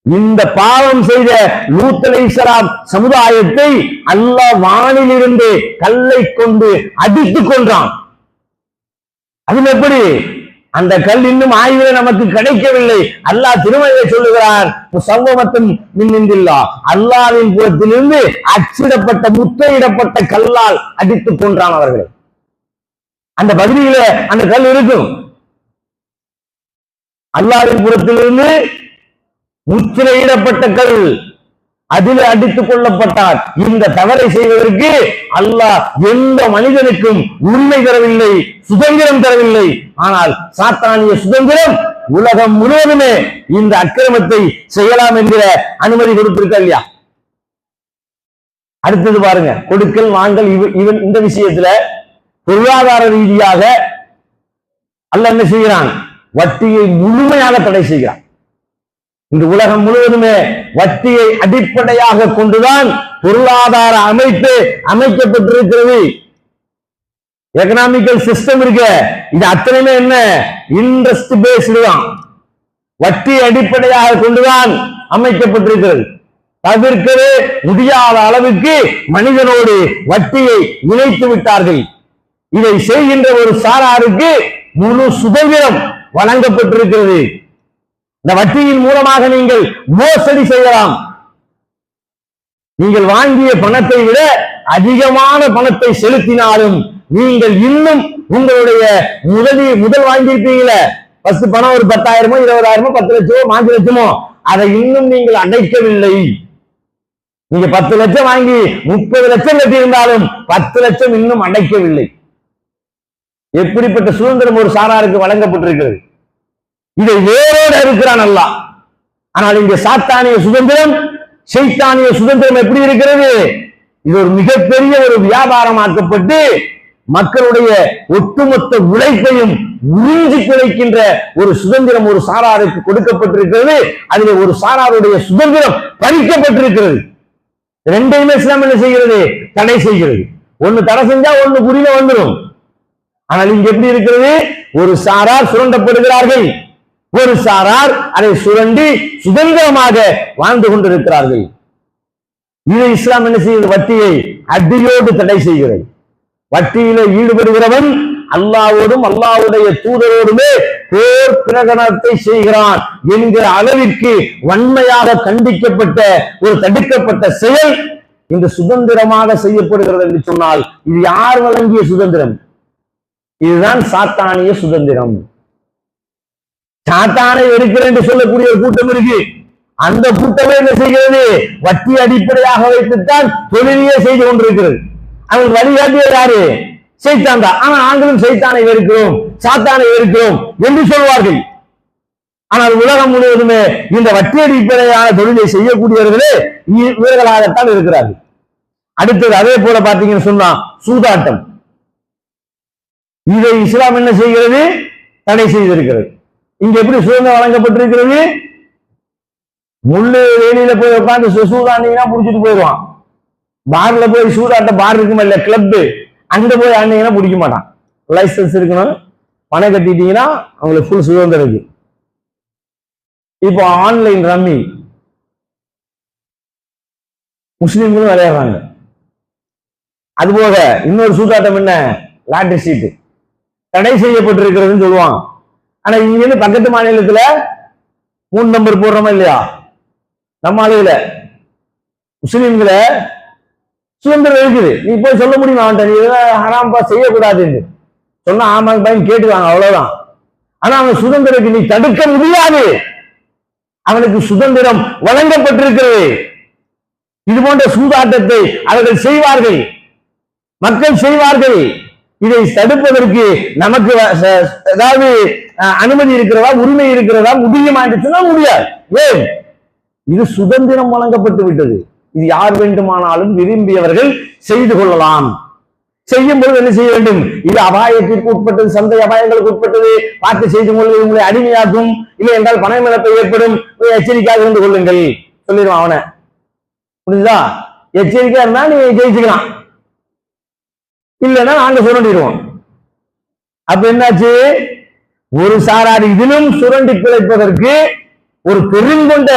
இந்த பாவம் செய்த லூத் அலைஹிஸ்ஸலாம் சமுதாயத்தை அல்லாஹ் வானிலிருந்து கல்லை கொண்டு அடித்துக் கொன்றான். அது எப்படி? அந்த கல் இன்னும் ஆய்வில் நமக்கு கிடைக்கவில்லை. அல்லாஹ் திருமலையை சொல்லுகிறார், முஸவ்வமத்துன் மின் இந்தில்லாஹ், அல்லாஹ்வின் புறத்திலிருந்து அச்சிடப்பட்ட முத்திரையிடப்பட்ட கல்லால் அடித்துக் கொன்றான் அவர்களை. அந்த பகுதியில அந்த கல் இருக்கும். அல்லாஹ்வின் புறத்திலிருந்து முத்திரையிடப்பட்ட கல், அதில் அடித்துக் கொள்ளப்பட்டார். இந்த தவறை செய்வதற்கு அல்லாஹ் எந்த மனிதனுக்கும் உரிமை தரவில்லை, சுதந்திரம் தரவில்லை. ஆனால் சாத்தானிய சுதந்திரம் உலகம் முழுவதுமே இந்த அக்கிரமத்தை செய்யலாம் என்கிற அனுமதி கொடுத்திருக்க இல்லையா? அடுத்தது பாருங்க, கொடுக்கல் வாங்கல். இந்த விஷயத்துல பொருளாதார ரீதியாக அல்லாஹ் என்ன செய்கிறான்? வட்டியை முழுமையாக தடை செய்கிறான். இந்த உலகம் முழுவதுமே வட்டியை அடிப்படையாக கொண்டுதான் பொருளாதார அமைப்பு அமைக்கப்பட்டிருக்கிறது. எக்கனாமிக்கல் சிஸ்டம் இருக்கு, இது அத்தனையுமே என்ன? இன்ட்ரெஸ்ட் பேஸ்டு தான், வட்டியை அடிப்படையாக கொண்டுதான் அமைக்கப்பட்டிருக்கிறது. தவிர்க்கவே முடியாத அளவுக்கு மனிதனோடு வட்டியை இணைத்து விட்டார்கள். இதை செய்கின்ற ஒரு சாராருக்கு முழு சுதந்திரம் வழங்கப்பட்டிருக்கிறது. இந்த வட்டியின் மூலமாக நீங்கள் மோசடி செய்யலாம். நீங்கள் வாங்கிய பணத்தை விட அதிகமான பணத்தை செலுத்தினாலும் நீங்கள் இன்னும் உங்களுடைய முதல் வாங்கியிருப்பீங்களே, ஃபர்ஸ்ட் பணம் ஒரு 10,000 20,000 10 லட்சமோ 5 லட்சமோ, அதை இன்னும் நீங்கள் அடைக்கவில்லை. நீங்க 10 லட்சம் வாங்கி 30 லட்சம் கட்டியிருந்தாலும் 10 லட்சம் இன்னும் அடைக்கவில்லை. எப்படிப்பட்ட சுதந்திரம் ஒரு சாராருக்கு வழங்கப்பட்டிருக்கிறது! இதை வேரோடு இருக்கிறான் அல்லாஹ். ஆனால் இங்க சாத்தானிய சுதந்திரம், ஷைத்தானிய சுதந்திரம் எப்படி இருக்கிறது? இது ஒரு மிகப்பெரிய ஒரு வியாபாரமாக்கப்பட்டு மக்களுடைய ஒட்டுமொத்த உழைப்பையும் உறிஞ்சி கிடைக்கின்ற ஒரு சுதந்திரம் ஒரு சாராருக்கு கொடுக்கப்பட்டிருக்கிறது. அதில் ஒரு சாராருடைய சுதந்திரம் பறிக்கப்பட்டிருக்கிறது. ரெண்டையுமே இஸ்லாம் என்ன செய்கிறது? தடை செய்கிறது. ஒண்ணு தடை செஞ்சா ஒண்ணு புரித வந்துடும். ஆனால் இங்க எப்படி இருக்கிறது? ஒரு சாரார் சுரண்டப்படுகிறார்கள், ஒரு சாரார் அதை சுரண்டி சுதந்திரமாக வாழ்ந்து கொண்டிருக்கிறார்கள். இது இஸ்லாம் என்ன செய்கிறது? வட்டியை அடியோடு தடை செய்கிறது. வட்டியிலே ஈடுபடுகிறவன் அல்லாஹ்வோடும் அல்லாஹ்வுடைய தூதரோடுமே போர் பிரகடனத்தை செய்கிறான் என்கிற அளவிற்கு வன்மையாக கண்டிக்கப்பட்ட ஒரு தடுக்கப்பட்ட செயல் இந்த சுதந்திரமாக செய்யப்படுகிறது என்று சொன்னால் இது யார் வழங்கிய சுதந்திரம்? இதுதான் சாத்தானிய சுதந்திரம். சாத்தானை இருக்கிற என்று சொல்லக்கூடிய ஒரு கூட்டம் இருக்கு. அந்த கூட்டமே என்ன செய்கிறது? வட்டி அடிப்படையாக வைத்துத்தான் தொழிலையே செய்து கொண்டிருக்கிறது. அவங்களுக்கு வழிகாட்டியது யாரு? சைத்தான் தான். ஆனா நாங்களும் சைத்தானை வெறுக்கிறோம், சாத்தானை வெறுக்கிறோம் என்று சொல்வார்கள். ஆனால் உலகம் முழுவதுமே இந்த வட்டி அடிப்படையான தொழிலை செய்யக்கூடியவர்களே இவர்களாகத்தான் இருக்கிறார்கள். அடுத்தது அதே போல பாத்தீங்கன்னு சொன்னா சூதாட்டம். இதை இஸ்லாம் என்ன செய்கிறது? தடை செய்திருக்கிறது. இங்க எப்படி சுதந்திரம் வழங்கப்பட்டிருக்கிறது? முள்ளு வேலியில போய் உட்காந்து சூதாண்டிங்கன்னா புடிச்சிட்டு போயிடுவான். பார்ல போய் சூதாட்ட பார் இருக்குமா இல்ல கிளப், அங்க போய் ஆண்டிங்கன்னா பிடிக்க மாட்டான். லைசன்ஸ் இருக்கணும், பணம் கட்டிட்டீங்கன்னா அவங்களுக்கு ஃபுல் சுதந்திரம் இருக்கு. இப்போ ஆன்லைன் ரம்மி முஸ்லிம்களும் விளையாடுறாங்க. அதுபோக இன்னொரு சூதாட்டம் என்ன? லாட்டரி சீட்டு தடை செய்யப்பட்டிருக்கிறதுன்னு சொல்லுவாங்க. ஆனா இங்க இருந்து பக்கத்து மாநிலத்துல 3 நம்பர் போடுறோமா இல்லையா? நம்ம ஆளுல முஸ்லிம்களை சுதந்திரம் இருக்குது. நீ போய் சொல்ல முடியுமா அவன்கிட்ட நீ ஹராம்பா செய்யக்கூடாதுன்னு சொன்னா ஆமாங்க பையன் கேட்டுவாங்க, அவ்வளவுதான். ஆனா அவன் சுதந்திரத்தை நீ தடுக்க முடியாது. அவனுக்கு சுதந்திரம் வழங்கப்பட்டிருக்கிறது. இது போன்ற சூதாட்டத்தை அவர்கள் செய்வார்கள், மக்கள் செய்வார்கள். இதை தடுப்பதற்கு நமக்கு ஏதாவது அனுமதி இருக்கிறதா, உரிமை இருக்கிறதா, முடியுமா என்று சொன்னால் முடியாது. ஏன்? இது சுதந்திரம் வழங்கப்பட்டு விட்டது. இது யார் வேண்டுமானாலும் விரும்பியவர்கள் செய்து கொள்ளலாம். செய்யும் பொழுது என்ன செய்ய வேண்டும்? இது அபாயத்திற்கு உட்பட்டது, சந்தை அபாயங்களுக்கு உட்பட்டது, பார்த்து செய்து கொள்வது உங்களை அடிமையாக்கும், இல்லை என்றால் பண இழப்பு ஏற்படும், எச்சரிக்கையாக இருந்து கொள்ளுங்கள் சொல்லிடுவான் அவனை. புரியுதா? எச்சரிக்கையா இருந்தா நீ ஜெயிச்சுக்கலாம், இல்லைன்னா நாங்க சுரண்டிடுவோம். அப்ப என்னாச்சு? ஒரு சாரார் இதிலும் சுரண்டி பிழைப்பதற்கு ஒரு பெருங்கொண்ட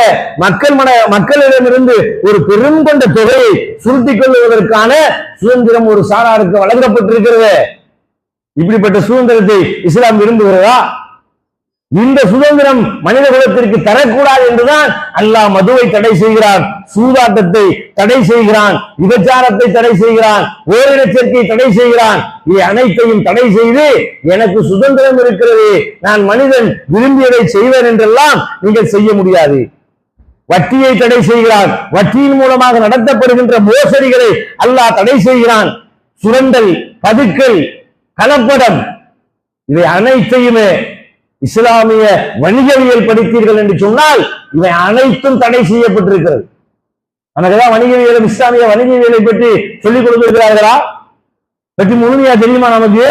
மக்களிடமிருந்து ஒரு பெருங்கொண்ட தொகையை சுருட்டிக் கொள்வதற்கான சுதந்திரம் ஒரு சாராருக்கு வழங்கப்பட்டிருக்கிறது. இப்படிப்பட்ட சுதந்திரத்தை இஸ்லாம் விரும்புகிறதா? இந்த சுதந்திரம் மனித குலத்திற்கு தரக்கூடாது என்றுதான் அல்லாஹ் மதுவை தடை செய்கிறான், சூதாட்டத்தை தடை செய்கிறான், விபச்சாரத்தை தடை செய்கிறான், ஓரின சேர்க்கையை தடை செய்கிறான். இவை அனைத்தையும் தடை செய்து எனக்கு சுதந்திரம் இருக்கிறது, நான் மனிதன் விரும்பியதை செய்வேன் என்றெல்லாம் நீங்கள் செய்ய முடியாது. வட்டியை தடை செய்கிறான், வட்டியின் மூலமாக நடத்தப்படுகின்ற மோசடிகளை அல்லாஹ் தடை செய்கிறான். சுரண்டல், பதுக்கல், கலப்படம், இவை அனைத்தையுமே இஸ்லாமிய வணிகவியல் படித்தீர்கள் என்று சொன்னால் இவை அனைத்தும் தடை செய்யப்பட்டிருக்கிறது. நமக்குதான் வணிகவியலும் இஸ்லாமிய வணிகவியலை பற்றி சொல்லிக் கொடுத்திருக்கிறார்களா? பற்றி முழுமையா தெரியுமா நமக்கு?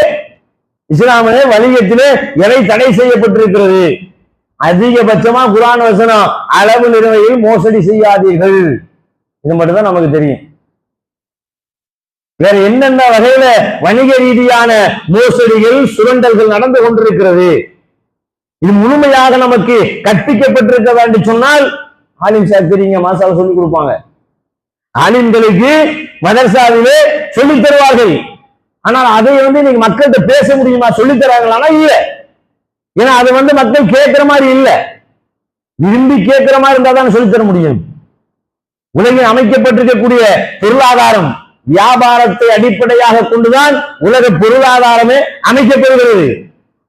இஸ்லாமிய வணிகத்திலே எதை தடை செய்யப்பட்டிருக்கிறது? அதிகபட்சமா குர்ஆன் வசனம், அளவு நிறுவையில் மோசடி செய்யாதீர்கள். இது மட்டும்தான் நமக்கு தெரியும். வேற என்னென்ன வகையில வணிக ரீதியான மோசடிகள், சுரண்டல்கள் நடந்து கொண்டிருக்கிறது? இது முழுமையாக நமக்கு கற்பிக்கப்பட்டிருக்க வேண்டும் சொன்னால் ஆலிம் சார் தெரியுங்க, மாசால சொல்லிக் கொடுப்பாங்க. ஆலிம்களுக்கு மதரசாவிலே சொல்லித் தருவார்கள். ஆனால் அதை இன்னைக்கு மக்கள்கிட்ட பேச முடியுமா? சொல்லித் தராங்களானா இல்ல. ஏன்னா அது மக்கள் கேட்கிற மாதிரி இல்ல, விரும்பி கேட்கிற மாதிரி இருந்தா தான் சொல்லித் தர முடியும். உலகில் அமைக்கப்பட்டிருக்கக்கூடிய பொருளாதாரம் வியாபாரத்தை அடிப்படையாக கொண்டுதான் உலக பொருளாதாரமே அமைக்கப்படுகிறது.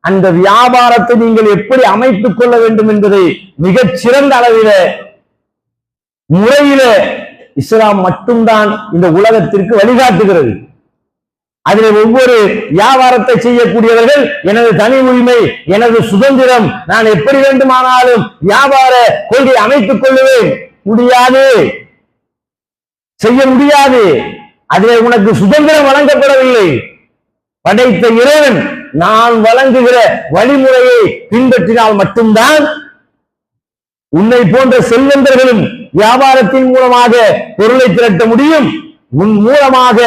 அந்த வியாபாரத்தை நீங்கள் எப்படி அமைத்துக் கொள்ள வேண்டும் என்பதை மிகச் சிறந்த அளவில முறையில இஸ்லாம் மட்டும்தான் இந்த உலகத்திற்கு வழிகாட்டுகிறது. அதில் ஒவ்வொரு வியாபாரத்தை செய்யக்கூடியவர்கள் எனது தனி உரிமை, எனது சுதந்திரம், நான் எப்படி வேண்டுமானாலும் வியாபார கொள்கை அமைத்துக் கொள்ளுவேன், முடியாது, செய்ய முடியாது. அதிலே உனக்கு சுதந்திரம் வழங்கப்படவில்லை. படைத்த இறைவன் நான் வழங்குகிற வழிமுறையை பின்பற்றினால் மட்டும்தான் உன்னை போன்ற செல்வந்தர்களும் வியாபாரத்தின் மூலமாக பொருளை திரட்ட முடியும். உன் மூலமாக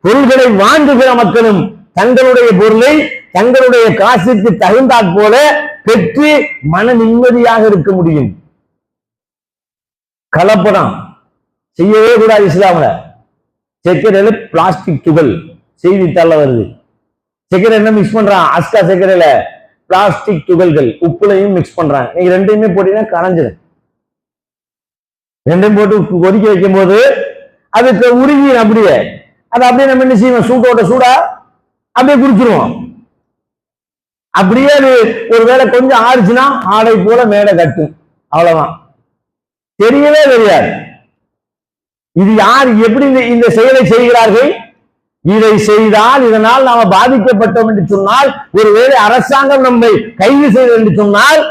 பொருள்களை வாங்குகிற மக்களும் தங்களுடைய பொருளை தங்களுடைய காசுக்கு தகுந்தாற் போல பெற்று மன நிம்மதியாக இருக்க முடியும். கலப்படம் செய்யவே கூடாது இஸ்லாம்ல. சர்க்கரையில பிளாஸ்டிக் துகள் செய்தித்தாள வருது. சர்க்கரை என்ன மிக்ஸ் பண்றான்? அஸ்கா சர்க்கரையில பிளாஸ்டிக் துகள்கள் உப்புலையும் மிக்ஸ் பண்றாங்க. நீங்க ரெண்டையுமே போட்டீங்கன்னா கரைஞ்சிடும். ரெண்டையும் போட்டு கொதிக்க வைக்கும் போது அதுக்கு உருகி அப்படியே அதை அப்படியே நம்ம என்ன செய்வோம், சூட்டோட சூடா அப்படியே குடிச்சிருவோம். அப்படியே ஒருவேளை கொஞ்சம் ஆறுச்சுன்னா ஆடை போல மேடை கட்டும், அவ்வளவுதான், தெரியவே தெரியாது. இது யார் எப்படி இந்த செயலை செய்கிறார்கள்? இதை செய்தால் இதனால் நாம பாதிக்கப்பட்டோம் என்று சொன்னால், ஒருவேளை அரசாங்கம் நம்மை கைது செய்தது என்று சொன்னால்,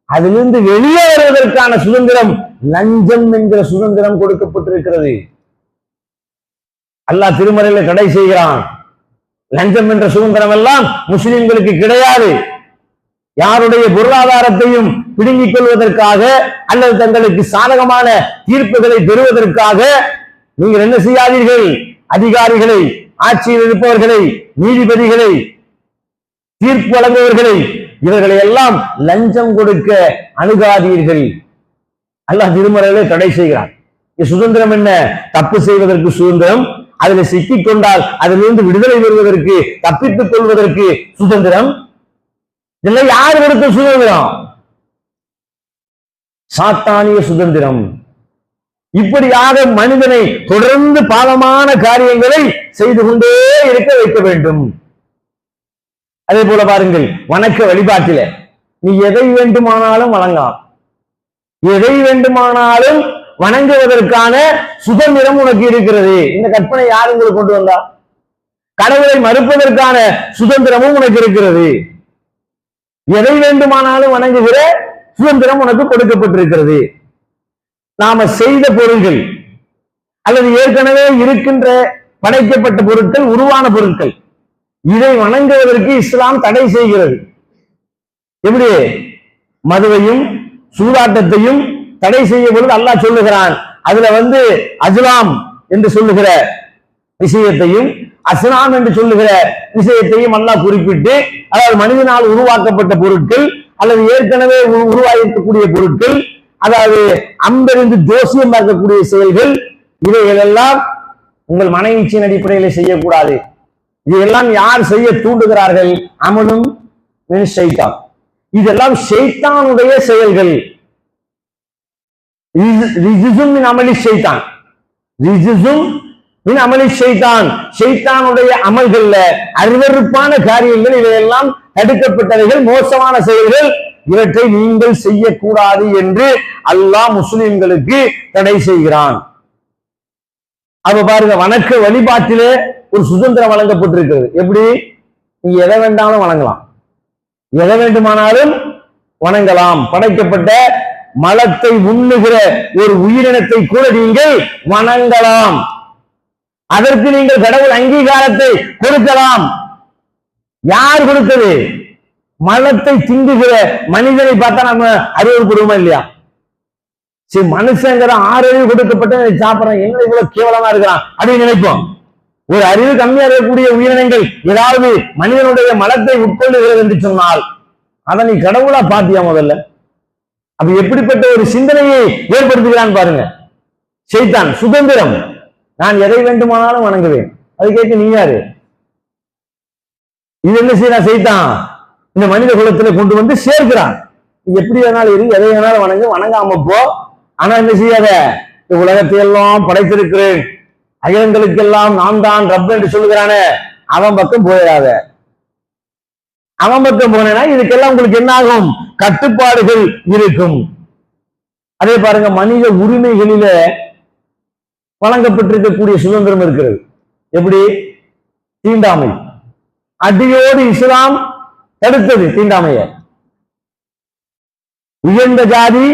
அதிலிருந்து வெளியே வருவதற்கான சுதந்திரம், லஞ்சம் என்கிற சுதந்திரம் கொடுக்கப்பட்டிருக்கிறது. அல்லாஹ் திருமறையில தடை செய்கிறான். லஞ்சம் என்ற சுதந்திரம் எல்லாம் முஸ்லிம்களுக்கு கிடையாது. யாருடைய பொருளாதாரத்தையும் பிடுங்கிக் கொள்வதற்காக அல்லது தங்களுக்கு சாதகமான தீர்ப்புகளை பெறுவதற்காக நீங்கள் என்ன செய்யாதீர்கள்? அதிகாரிகளை, ஆட்சியில் இருப்பவர்களை, நீதிபதிகளை, தீர்ப்பு வழங்குவவர்களை, இவர்களை எல்லாம் லஞ்சம் கொடுக்க அணுகாதீர்கள். அல்லாஹ் திருமறையிலே தடை செய்கிறான். சுதந்திரம் என்ன? தப்பு செய்வதற்கு சுதந்திரம், அதில் சிக்கிக் கொண்டால் அதிலிருந்து விடுதலை பெறுவதற்கு, தப்பித்துக் கொள்வதற்கு சுதந்திரம். இதெல்லாம் யார் கொடுத்த சுதந்திரம்? சாத்தானிய சுதந்திரம். இப்படியாக மனிதனை தொடர்ந்து பாவமான காரியங்களை செய்து கொண்டே இருக்க வைக்க வேண்டும். அதே போல பாருங்கள், வணக்க வழிபாட்டில நீ எதை வேண்டுமானாலும் வணங்கலாம், எதை வேண்டுமானாலும் வணங்குவதற்கான சுதந்திரம் உனக்கு இருக்கிறது. இந்த கற்பனை யார் உங்களுக்கு கொண்டு வந்தா? கடவுளை மறுப்பதற்கான சுதந்திரமும் உனக்கு இருக்கிறது. எதை வேண்டுமானாலும் வணங்குகிற சுதந்திரம் உனக்கு கொடுக்கப்பட்டிருக்கிறது. நாம செய்த பொருள்கள் அல்லது ஏற்கனவே இருக்கின்ற படைக்கப்பட்ட பொருட்கள், உருவான பொருட்கள், இதை வணங்குவதற்கு இஸ்லாம் தடை செய்கிறது. எப்படி? மதுவையும் சூதாட்டத்தையும் தடை செய்ய பொழுது அல்லாஹ் சொல்லுகிறான். அதுல அஜ்லாம் என்று சொல்லுகிற விஷயத்தையும் அஸ்லாம் என்று சொல்லுகிற விஷயத்தையும் அல்லாஹ் குறிப்பிட்டு, அதாவது மனிதனால் உருவாக்கப்பட்ட பொருட்கள் அல்லது ஏற்கனவே உருவாக்கக்கூடிய பொருட்கள், அதாவது அம்பெறிந்து ஜோசியம் பார்க்கக்கூடிய செயல்கள், இவைகளெல்லாம் உங்கள் மனைவிச்சின் அடிப்படையில் செய்யக்கூடாது. இதையெல்லாம் யார் செய்ய தூண்டுகிறார்கள்? அமலும் ஷைத்தான். இதெல்லாம் ஷைத்தானுடைய செயல்கள். ஷைத்தானுடைய அமல்கள்ல அருவருப்பான காரியங்கள், இவையெல்லாம் தடுக்கப்பட்டவைகள், மோசமான செயல்கள். இவற்றை நீங்கள் செய்யக்கூடாது என்று அல்லாஹ் முஸ்லிம்களுக்கு தடை செய்கிறான். அப்ப பாருங்க, வணக்க வழிபாட்டிலே ஒரு சுதந்திரம் வழங்கப்பட்டிருக்கிறது. எப்படி? நீங்க எதை வேண்டாலும் வணங்கலாம், எதை வேண்டுமானாலும் வணங்கலாம். படைக்கப்பட்ட மலத்தை உண்ணுகிற ஒரு உயிரினத்தை கூட நீங்கள் வணங்கலாம். அதற்கு நீங்கள் கடவுள் அங்கீகாரத்தை கொடுக்கலாம். யார் கொடுத்தது? மலத்தை திங்குகிற மனிதனை பார்த்தா நம்ம அறிவுறுமா இல்லையா? சரி, மனுஷங்கிற 6 அறிவு கொடுக்கப்பட்ட சாப்பிடறான், என்ன இவ்வளவு கேவலமா இருக்கிறான் அப்படின்னு நினைப்போம். ஒரு அறிவு கம்மியா இருக்கக்கூடிய உயிரினங்கள் ஏதாவது மனிதனுடைய மலத்தை உட்கொள்ளுகிறது என்று சொன்னால் அதை நீ கடவுளா பாத்தியா முதல்ல? அப்ப எப்படிப்பட்ட ஒரு சிந்தனையை ஏற்படுத்துகிறான் பாருங்க. ஷைத்தான் சுதந்திரம், நான் எதை வேண்டுமானாலும் வணங்குவேன். அது கேட்டு நீ யாரு? இது என்ன செய்யறான்? ஷைத்தான் இந்த மனித குலத்துல கொண்டு சேர்க்கிறான். எப்படி வேணாலும் இரு, எதை வேணாலும் வணங்காம போ. ஆனா என்ன செய்யாத, இந்த உலகத்தை எல்லாம் படைத்திருக்கிறேன், அகிலங்களுக்கெல்லாம் நான் தான் ரப் என்று சொல்லுகிறானே, அவன் பக்கம் போயிடாத. அவன் பக்கம் போனேன்னா இதுக்கெல்லாம் உங்களுக்கு என்ன ஆகும்? கட்டுப்பாடுகள் இருக்கும். அதே பாருங்க, மனித உரிமைகளில வழங்கப்பட்டிருக்கக்கூடிய சுதந்திரம் இருக்கிறது. எப்படி? தீண்டாமை. அடியோடு இஸ்லாம் தடுத்தது தீண்டாமைய. உயர்ந்த ஜாதி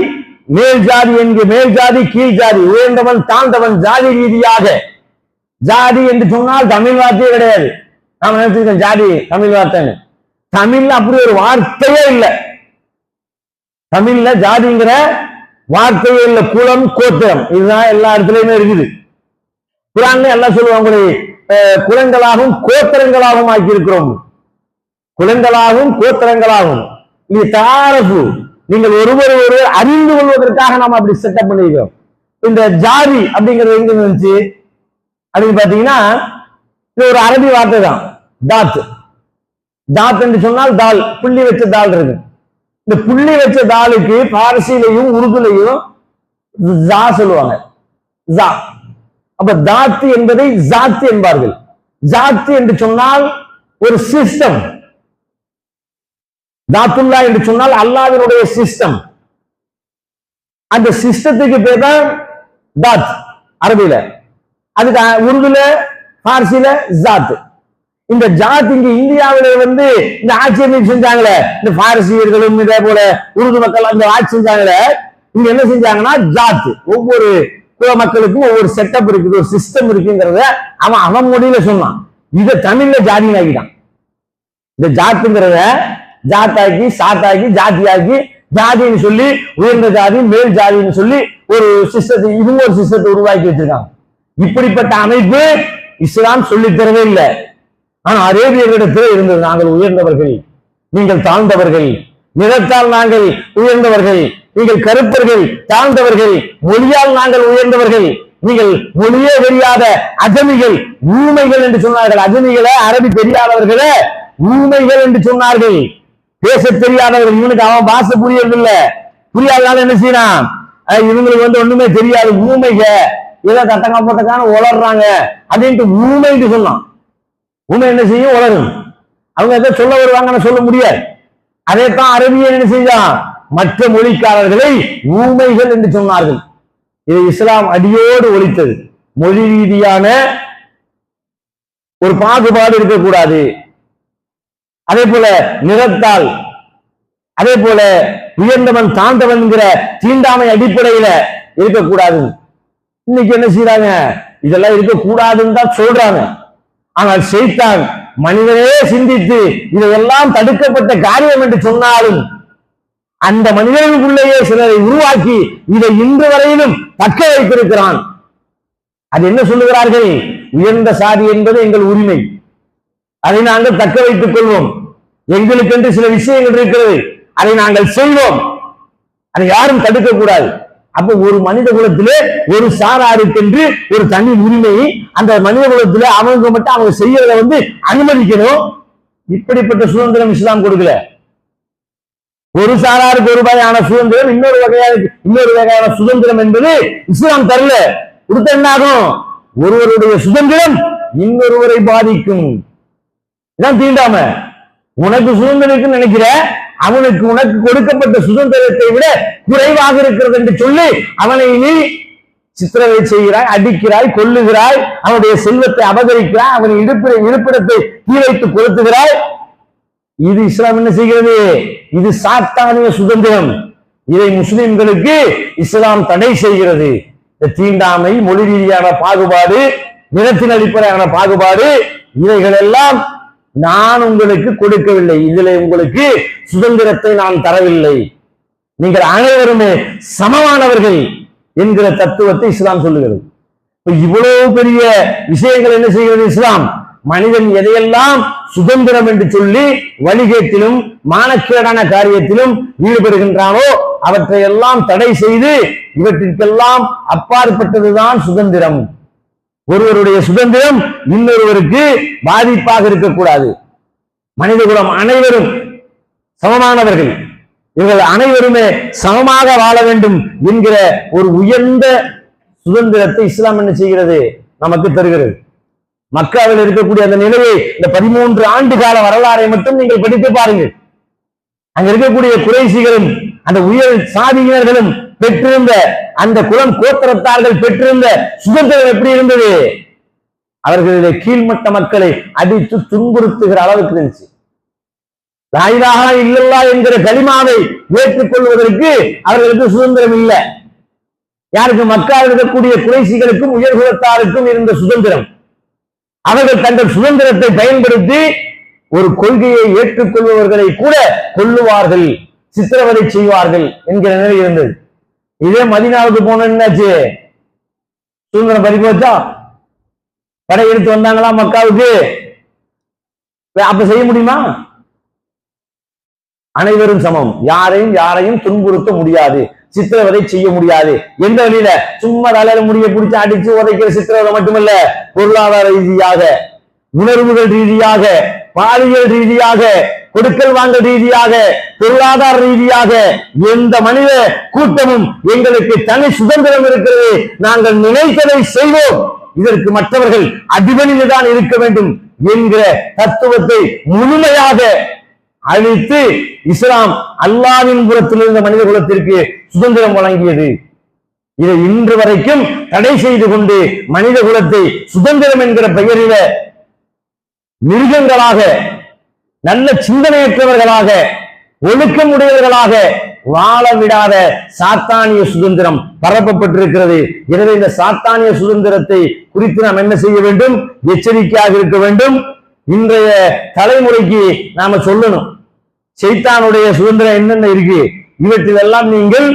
மேல் ஜாதி என்கிற மேல் ஜாதி கீழ் ஜாதி, உயர்ந்தவன் தாழ்ந்தவன் ஜாதி ரீதியாக. ஜாதி என்று சொன்னால் தமிழ் வார்த்தையே கிடையாது. நாம நினைச்சிருக்கோம் ஜாதி தமிழ் வார்த்தைன்னு. தமிழ்ல அப்படி ஒரு வார்த்தையே இல்லை. தமிழ்ல ஜாதிங்கிற வார்த்தையே இல்லை. குலம், கோத்திரம், இதுதான் எல்லா இடத்துலயுமே இருக்குது. குரான்ல எல்லாம் சொல்லுவாங்க, உங்களை குலங்களாகவும் கோத்திரங்களாகவும் ஆக்கி இருக்கிறோம். குலங்களாகவும் கோத்திரங்களாகவும் நீ தாரப்பு, நீங்கள் ஒருவர் அறிந்து கொள்வதற்காக நாம் அப்படி செட்டப் பண்ணிருக்கோம். இந்த ஜாதி அப்படிங்கிறது எங்க இருந்துச்சு அப்படின்னு பாத்தீங்கன்னா, இது ஒரு அரபி வார்த்தை தான். தாத். தாத் என்று சொன்னால் தால், புள்ளி வச்ச தால் இருக்கு. இந்த புள்ளி வச்ச தாலுக்கு பாரசீலையும் உருதுலையும் ஜா சொல்லுவாங்க. ஜா அப்ப தாத்து என்பதை ஜாத்து என்பார்கள். ஜாத்து என்று சொன்னால் ஒரு சிஸ்டம், தாத்துல்லா என்று சொன்னால் அல்லாஹ்வினுடைய சிஸ்டம். அந்த சிஸ்டத்துக்கு பேர் தான் தாத் அரபில, அதுக்கு உருதுல பார்சில ஜாத். இந்த ஜாத் இங்க இந்தியாவில இந்த ஆட்சி அமைப்பு செஞ்சாங்களே, இந்த பாரசீகர்களும் இதே போல உருது மக்கள் அந்த ஆட்சி செஞ்சாங்களே, இங்க என்ன செஞ்சாங்கன்னா ஜாத். ஒவ்வொரு குல மக்களுக்கும் ஒவ்வொரு செட்டப் இருக்குது, ஒரு சிஸ்டம் இருக்குங்கிறத அவன் மொழியில சொன்னான். இதை தமிழ்ல ஜாதி ஆகிட்டான். இந்த ஜாத்துங்கிறத ஜாத்தாக்கி சாத்தாக்கி ஜாதியாக்கி ஜாதின்னு சொல்லி உயர்ந்த ஜாதி மேல் ஜாதின்னு சொல்லி ஒரு சிஸ்டத்தை, இதுவும் ஒரு சிஸ்டத்தை உருவாக்கி வச்சிருக்காங்க. இப்படிப்பட்ட அமைப்பு இஸ்லாம் சொல்லித் தரவே இல்லை. ஆனா அரேபியர்களிடத்தில் இருந்தது. நாங்கள் உயர்ந்தவர்கள், நீங்கள் தாழ்ந்தவர்கள், நிறத்தால் நாங்கள் உயர்ந்தவர்கள், நீங்கள் கருப்பர்கள் தாழ்ந்தவர்கள், மொழியால் நாங்கள் உயர்ந்தவர்கள், நீங்கள் மொழியே தெரியாத அஜமிகள் ஊமைகள் என்று சொன்னார்கள். அஜமிகளை அரபி தெரியாதவர்களே ஊமைகள் என்று சொன்னார்கள். பேச தெரியாதவர்கள், இவனுக்கு அவன் பாச புரியவில்லை, புரியாதனால என்ன செய்யறான், இவங்களுக்கு ஒண்ணுமே தெரியாது, ஊமைக ஏதோ கட்டங்கா போட்டக்கான உளர்றாங்க அப்படின்ட்டு ஊமைன்னு சொன்னான். ஊமை என்ன செய்யும், உளரும். அவங்க எதை சொல்ல வருவாங்கன்னு சொல்ல முடியாது. அதைத்தான் அரபியன் என்ன செஞ்சான், மற்ற மொழிக்காரர்களை ஊமைகள் என்று சொன்னார்கள். இதை இஸ்லாம் அடியோடு ஒழித்தது. மொழி ரீதியான ஒரு பாகுபாடு இருக்கக்கூடாது. அதே போல நிறத்தால், அதே போல உயர்ந்தவன் தாழ்ந்தவன்கிற தீண்டாமை அடிப்படையில இருக்கக்கூடாது. இன்னைக்கு என்ன செய்யறாங்க, இதெல்லாம் இருக்கக்கூடாதுன்னு தான் சொல்றாங்க. ஆனால் ஷைத்தான் மனிதனே சிந்தித்து இதையெல்லாம் தடுக்கப்பட்ட காரியம் என்று சொன்னாலும் அந்த மனிதர்களுக்குள்ளேயே சிலரை உருவாக்கி இதை இன்று வரையிலும் தக்க வைத்திருக்கிறான். அது என்ன சொல்லுகிறார்கள், உயர்ந்த சாதி என்பது எங்கள் உரிமை, அதை நாங்கள் தக்க வைத்துக் கொள்வோம், எங்களுக்கென்று சில விஷயங்கள் இருக்கிறது, அதை நாங்கள் செய்வோம், அதை யாரும் தடுக்க கூடாது. அப்ப ஒரு மனித குலத்திலே ஒரு சாராருக்கென்று ஒரு தனி உரிமை, அந்த மனித குலத்திலே அவங்க மட்டும் அவங்க செய்யறத அனுமதிக்கணும். இப்படிப்பட்ட சுதந்திரம் இஸ்லாம் கொடுக்கல. ஒரு சாராருக்கு ஒரு வகையான சுதந்திரம், இன்னொரு வகையான சுதந்திரம் என்பது இஸ்லாம் தரல. கொடுத்த என்னாகும், ஒருவருடைய சுதந்திரம் இன்னொருவரை பாதிக்கும். இதான் தீண்டாம. உனக்கு சுதந்திரம் நினைக்கிற அவனுக்கு உனக்கு கொடுக்கப்பட்ட சுதந்திரத்தை விட குறைவாக இருக்கிறது என்று சொல்லி அவனை நீ சித்திரவதை செய்கிறாய், அடிக்கிறாய், கொல்லுகிறாய், அவனுடைய செல்வத்தை அபகரிக்கிறாய், அவன் இருப்பிடத்தை தீ வைத்து கொளுத்துகிறாய். இது இஸ்லாம் என்ன செய்கிறது, இது சாத்தானிய சுதந்திரம். இதை முஸ்லிம்களுக்கு இஸ்லாம் தடை செய்கிறது. தீண்டாமை, மொழி ரீதியான பாகுபாடு, நிறத்தின் அடிப்படையான பாகுபாடு, இவைகள் எல்லாம் நான் உங்களுக்கு கொடுக்கவில்லை, இதிலே உங்களுக்கு சுதந்திரத்தை நான் தரவில்லை, நீங்கள் அனைவருமே சமமானவர்கள் என்கிற தத்துவத்தை இஸ்லாம் சொல்லுகிறது. இவ்வளவு பெரிய விஷயங்கள் என்ன செய்கிறது இஸ்லாம், மனிதன் எதையெல்லாம் சுதந்திரம் என்று சொல்லி வழிகேட்டிலும் மானக்கேடான காரியத்திலும் ஈடுபடுகின்றானோ அவற்றையெல்லாம் தடை செய்து இவற்றிற்கெல்லாம் அப்பாற்பட்டதுதான் சுதந்திரம். ஒருவருடைய சுதந்திரம் இன்னொருவருக்கு பாதிப்பாக இருக்கக்கூடாது. மனித குலம் அனைவரும் சமமானவர்கள், இவர்கள் அனைவருமே சமமாக வாழ வேண்டும் என்கிற ஒரு உயர்ந்த சுதந்திரத்தை இஸ்லாம் என்ன செய்கிறது, நமக்கு தருகிறது. மக்காவில் இருக்கக்கூடிய அந்த நிலையை, இந்த 13 ஆண்டு கால வரலாறை மட்டும் நீங்கள் படித்து பாருங்கள். அங்க இருக்கக்கூடிய குறைசிகளும் அந்த உயர் சாதியினர்களும் பெற்றிருந்த, அந்த குலம் கோத்திரத்தார்கள் பெற்றிருந்த சுதந்திரம் எப்படி இருந்தது, அவர்களுடைய கீழ்மட்ட மக்களை அடித்து துன்புறுத்துகிற அளவுக்கு இருந்துச்சு. லா இலாஹா இல்லல்லாஹ் என்கிற கலிமாவை ஏற்றுக்கொள்வதற்கு அவர்களுக்கு சுதந்திரம் இல்லை. யாருக்கு, மக்காவில் இருக்கக்கூடிய குறைசிகளுக்கும் உயர்குலத்தாருக்கும் இருந்த சுதந்திரம். அவர்கள் தங்கள் சுதந்திரத்தை பயன்படுத்தி ஒரு கொள்கையை ஏற்றுக்கொள்பவர்களை கூட கொல்லுவார்கள், சித்திரவதை செய்வார்கள் என்கிற நிலை இருந்தது. இதே மதீனாவுக்கு போன என்னாச்சு, சுதந்திரம் பறி போச்சா, படை எடுத்து வந்தாங்களா மக்காவுக்கு, அப்ப செய்ய முடியுமா? அனைவரும் சமம், யாரையும் துன்புறுத்த முடியாது, சித்திரவதை செய்ய முடியாது. எந்த வழியில, சும்மா தலையில முடிய பிடிச்சு அடிச்சு உதைக்கிற சித்திரவதை மட்டுமல்ல, பொருளாதார ரீதியாக, உணர்வுகள் ரீதியாக, பாலியல் ரீதியாக, கொடுக்கல் வாங்கல் ரீதியாக, பொருளாதார ரீதியாக எந்த மனித கூட்டமும் எங்களுக்கு தனி சுதந்திரம் இருக்கிறது, நாங்கள் நினைத்ததை செய்வோம் இதற்கு மற்றவர்கள் அடிபணிந்துதான் இருக்க வேண்டும் என்கிற தத்துவத்தை முழுமையாக அழித்து இஸ்லாம் அல்லாஹ்வின் புறத்திலிருந்த மனித குலத்திற்கு சுதந்திரம் வழங்கியது. இதை இன்று வரைக்கும் தடை செய்து கொண்டு மனித குலத்தை சுதந்திரம் என்கிற பெயரில மிருகங்களாக, நல்ல சிந்தனையற்றவர்களாக, ஒழுக்கமுடையவர்களாக வாழ விடாத சாத்தானிய சுதந்திரம் பரப்பப்பட்டிருக்கிறது. எனவே இந்த சாத்தானிய சுதந்திரத்தை குறித்து நாம் என்ன செய்ய வேண்டும்? எச்சரிக்கையாக இருக்க வேண்டும். இன்றைய தலைமுறைக்கு நாம சொல்லணும், சைத்தானுடைய சுதந்திரம் என்னென்ன இருக்கு, இவற்றிலெல்லாம் நீங்கள்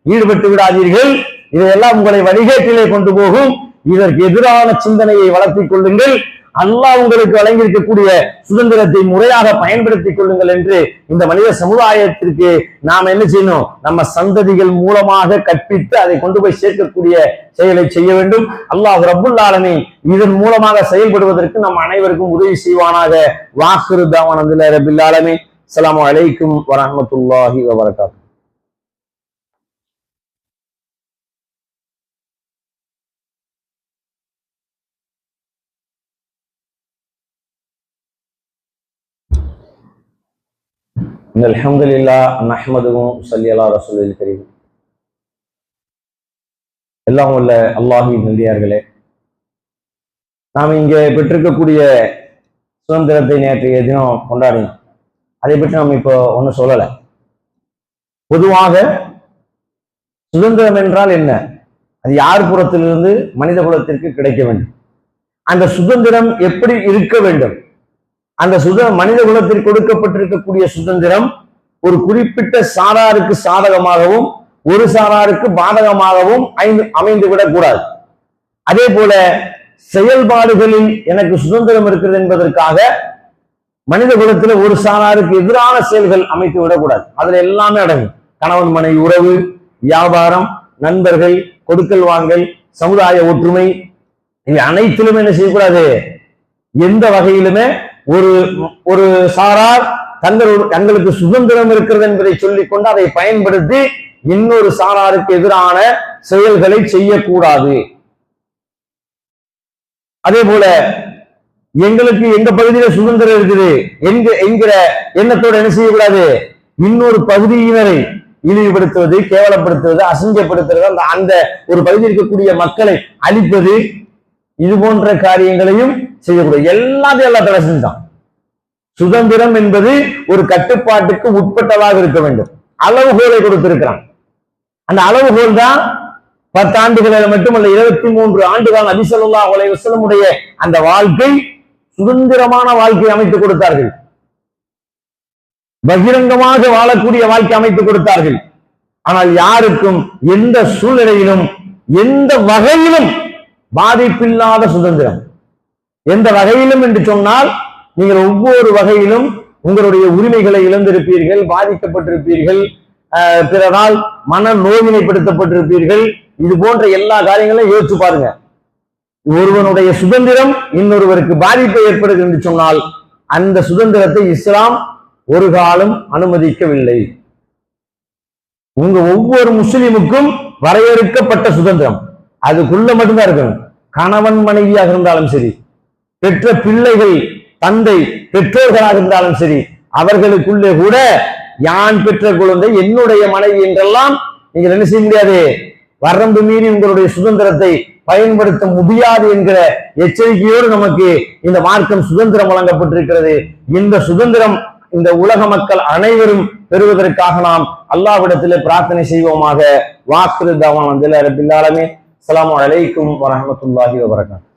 ஈடுபட்டு விடாதீர்கள். இதையெல்லாம் உங்களை வழிகேட்டிலே கொண்டு போகும். இதற்கு எதிரான சிந்தனையை வளர்த்திக் கொள்ளுங்கள். அல்லாஹ் உங்களுக்கு வழங்கியிருக்கக்கூடிய சுதந்திரத்தை முறையாக பயன்படுத்திக் கொள்ளுங்கள் என்று இந்த மனித சமுதாயத்திற்கு நாம் என்ன செய்யணும்? நம்ம சந்ததிகள் மூலமாக கற்பித்து அதை கொண்டு போய் சேர்க்கக்கூடிய செயலை செய்ய வேண்டும். அல்லாஹ் ரப்புல் ஆலமீன் இதன் மூலமாக செயல்படுவதற்கு நம் அனைவருக்கும் உதவி செய்வானாக. வாஹிரு தாவானா ரப்பில் ஆலமீன். அஸ்ஸலாமு அலைக்கும் வரஹ்மத்துல்லாஹி வபரகாத்துஹு. அல்ஹம்துலில்லாஹ் நஹ்மதுஹு ஸல்லி அலா ரசூலில் கரீம். எல்லாம் உள்ள அல்லாஹ்வின் நல்லடியார்களே, நாம் இங்கே பெற்றிருக்கக்கூடிய சுதந்திரத்தை நேற்றைய தினம் கொண்டாடினோம். அதை பற்றி நாம் இப்போ ஒன்றும் சொல்லலை. பொதுவாக சுதந்திரம் என்றால் என்ன? அது யார் புறத்திலிருந்து மனித குலத்திற்கு கிடைக்க வேண்டும்? அந்த சுதந்திரம் எப்படி இருக்க வேண்டும்? அந்த மனித குலத்திற்கு கொடுக்கப்பட்டிருக்கக்கூடிய சுதந்திரம் ஒரு குறிப்பிட்ட சாராருக்கு சாதகமாகவும் ஒரு சாராருக்கு பாதகமாகவும் அமைந்துவிடக் கூடாது. அதே போல செயல்பாடுகளில் எனக்கு சுதந்திரம் இருக்கிறது என்பதற்காக மனித குலத்தில் ஒரு சாராருக்கு எதிரான செயல்கள் அமைத்து விடக்கூடாது. அதுல எல்லாமே அடங்கும். கணவன் மனைவி உறவு, வியாபாரம், நண்பர்கள், கொடுக்கல் வாங்கல், சமுதாய ஒற்றுமை, இவை அனைத்திலுமே என்ன செய்யக்கூடாது? எந்த வகையிலுமே ஒரு சாரார் தங்களுக்கு சுதந்திரம் இருக்கிறது என்பதை சொல்லிக் கொண்டு அதை பயன்படுத்தி இன்னொரு சாராருக்கு எதிரான செயல்களை செய்யக்கூடாது. அதே போல எங்களுக்கு எங்க பகுதியில சுதந்திரம் இருக்குது என்கிற எண்ணத்தோடு என்ன செய்யக்கூடாது? இன்னொரு பகுதியினரை இழிவுபடுத்துவது, கேவலப்படுத்துவது, அசிங்கப்படுத்துவது, அந்த ஒரு பகுதியில் இருக்கக்கூடிய மக்களை அழிப்பது, இது போன்ற காரியங்களையும் செய்யக்கூடாது. எல்லாத்தையும் எல்லா தடை செஞ்சான். சுதந்திரம் என்பது ஒரு கட்டுப்பாட்டுக்கு உட்பட்டதாக இருக்க வேண்டும். அளவுகோலை கொடுத்திருக்கிறான். அந்த அளவுகோல் தான் 10 ஆண்டுகளில் மட்டுமல்ல, 23 ஆண்டுகள் நபி ஸல்லல்லாஹு அலைஹி வஸல்லம் உடைய அந்த வாழ்க்கை சுதந்திரமான வாழ்க்கை அமைத்துக் கொடுத்தார்கள். பகிரங்கமாக வாழக்கூடிய வாழ்க்கை அமைத்துக் கொடுத்தார்கள். ஆனால் யாருக்கும் எந்த சூழ்நிலையிலும் எந்த வகையிலும் பாதிப்பில்லாத சுதந்திரம். எந்த வகையிலும் என்று சொன்னால், நீங்கள் ஒவ்வொரு வகையிலும் உங்களுடைய உரிமைகளை இழந்திருப்பீர்கள், பாதிக்கப்பட்டிருப்பீர்கள், பிறரால் மன நோவினைப்படுத்தப்பட்டிருப்பீர்கள். இது போன்ற எல்லா காரியங்களையும் யோசிச்சு பாருங்க. ஒருவனுடைய சுதந்திரம் இன்னொருவருக்கு பாதிப்பை ஏற்படுகிறது என்று சொன்னால் அந்த சுதந்திரத்தை இஸ்லாம் ஒரு காலம் அனுமதிக்கவில்லை. உங்க ஒவ்வொரு முஸ்லிமுக்கும் வரையறுக்கப்பட்ட சுதந்திரம், அதுக்குள்ள மட்டும்தான் இருக்கணும். கணவன் மனைவியாக இருந்தாலும் சரி, பெற்ற பிள்ளைகள், தந்தை, பெற்றோர்களாக இருந்தாலும் சரி, அவர்களுக்குள்ளே கூட யான் பெற்ற குழந்தை என்னுடைய மனைவி என்றெல்லாம் நீங்கள் என்ன செய்ய முடியாது? வரம்பு மீறி உங்களுடைய சுதந்திரத்தை பயன்படுத்த முடியாது என்கிற எச்சரிக்கையோடு நமக்கு இந்த மார்க்கம் சுதந்திரம் வழங்கப்பட்டிருக்கிறது. இந்த சுதந்திரம் இந்த உலக மக்கள் அனைவரும் பெறுவதற்காக நாம் அல்லாஹ்விடத்திலே பிரார்த்தனை செய்வோமாக. வாக்கிரு தாவானா ரப்பில் ஆலமீன். அஸ்ஸலாமு அலைக்கும் வரஹ்மத்துல்லாஹி வபரகாத்துஹு.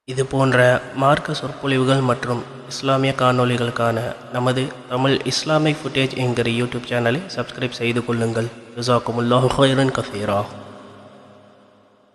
இது போன்ற மார்க்க சொற்பொழிவுகள் மற்றும் இஸ்லாமிய காணொளிகளுக்கான நமது தமிழ் இஸ்லாமிக் ஃபுட்டேஜ் என்கிற யூடியூப் சேனலை சப்ஸ்கிரைப் செய்து கொள்ளுங்கள். ஜஸாக்குமுல்லாஹு கைரன் கஸீரா.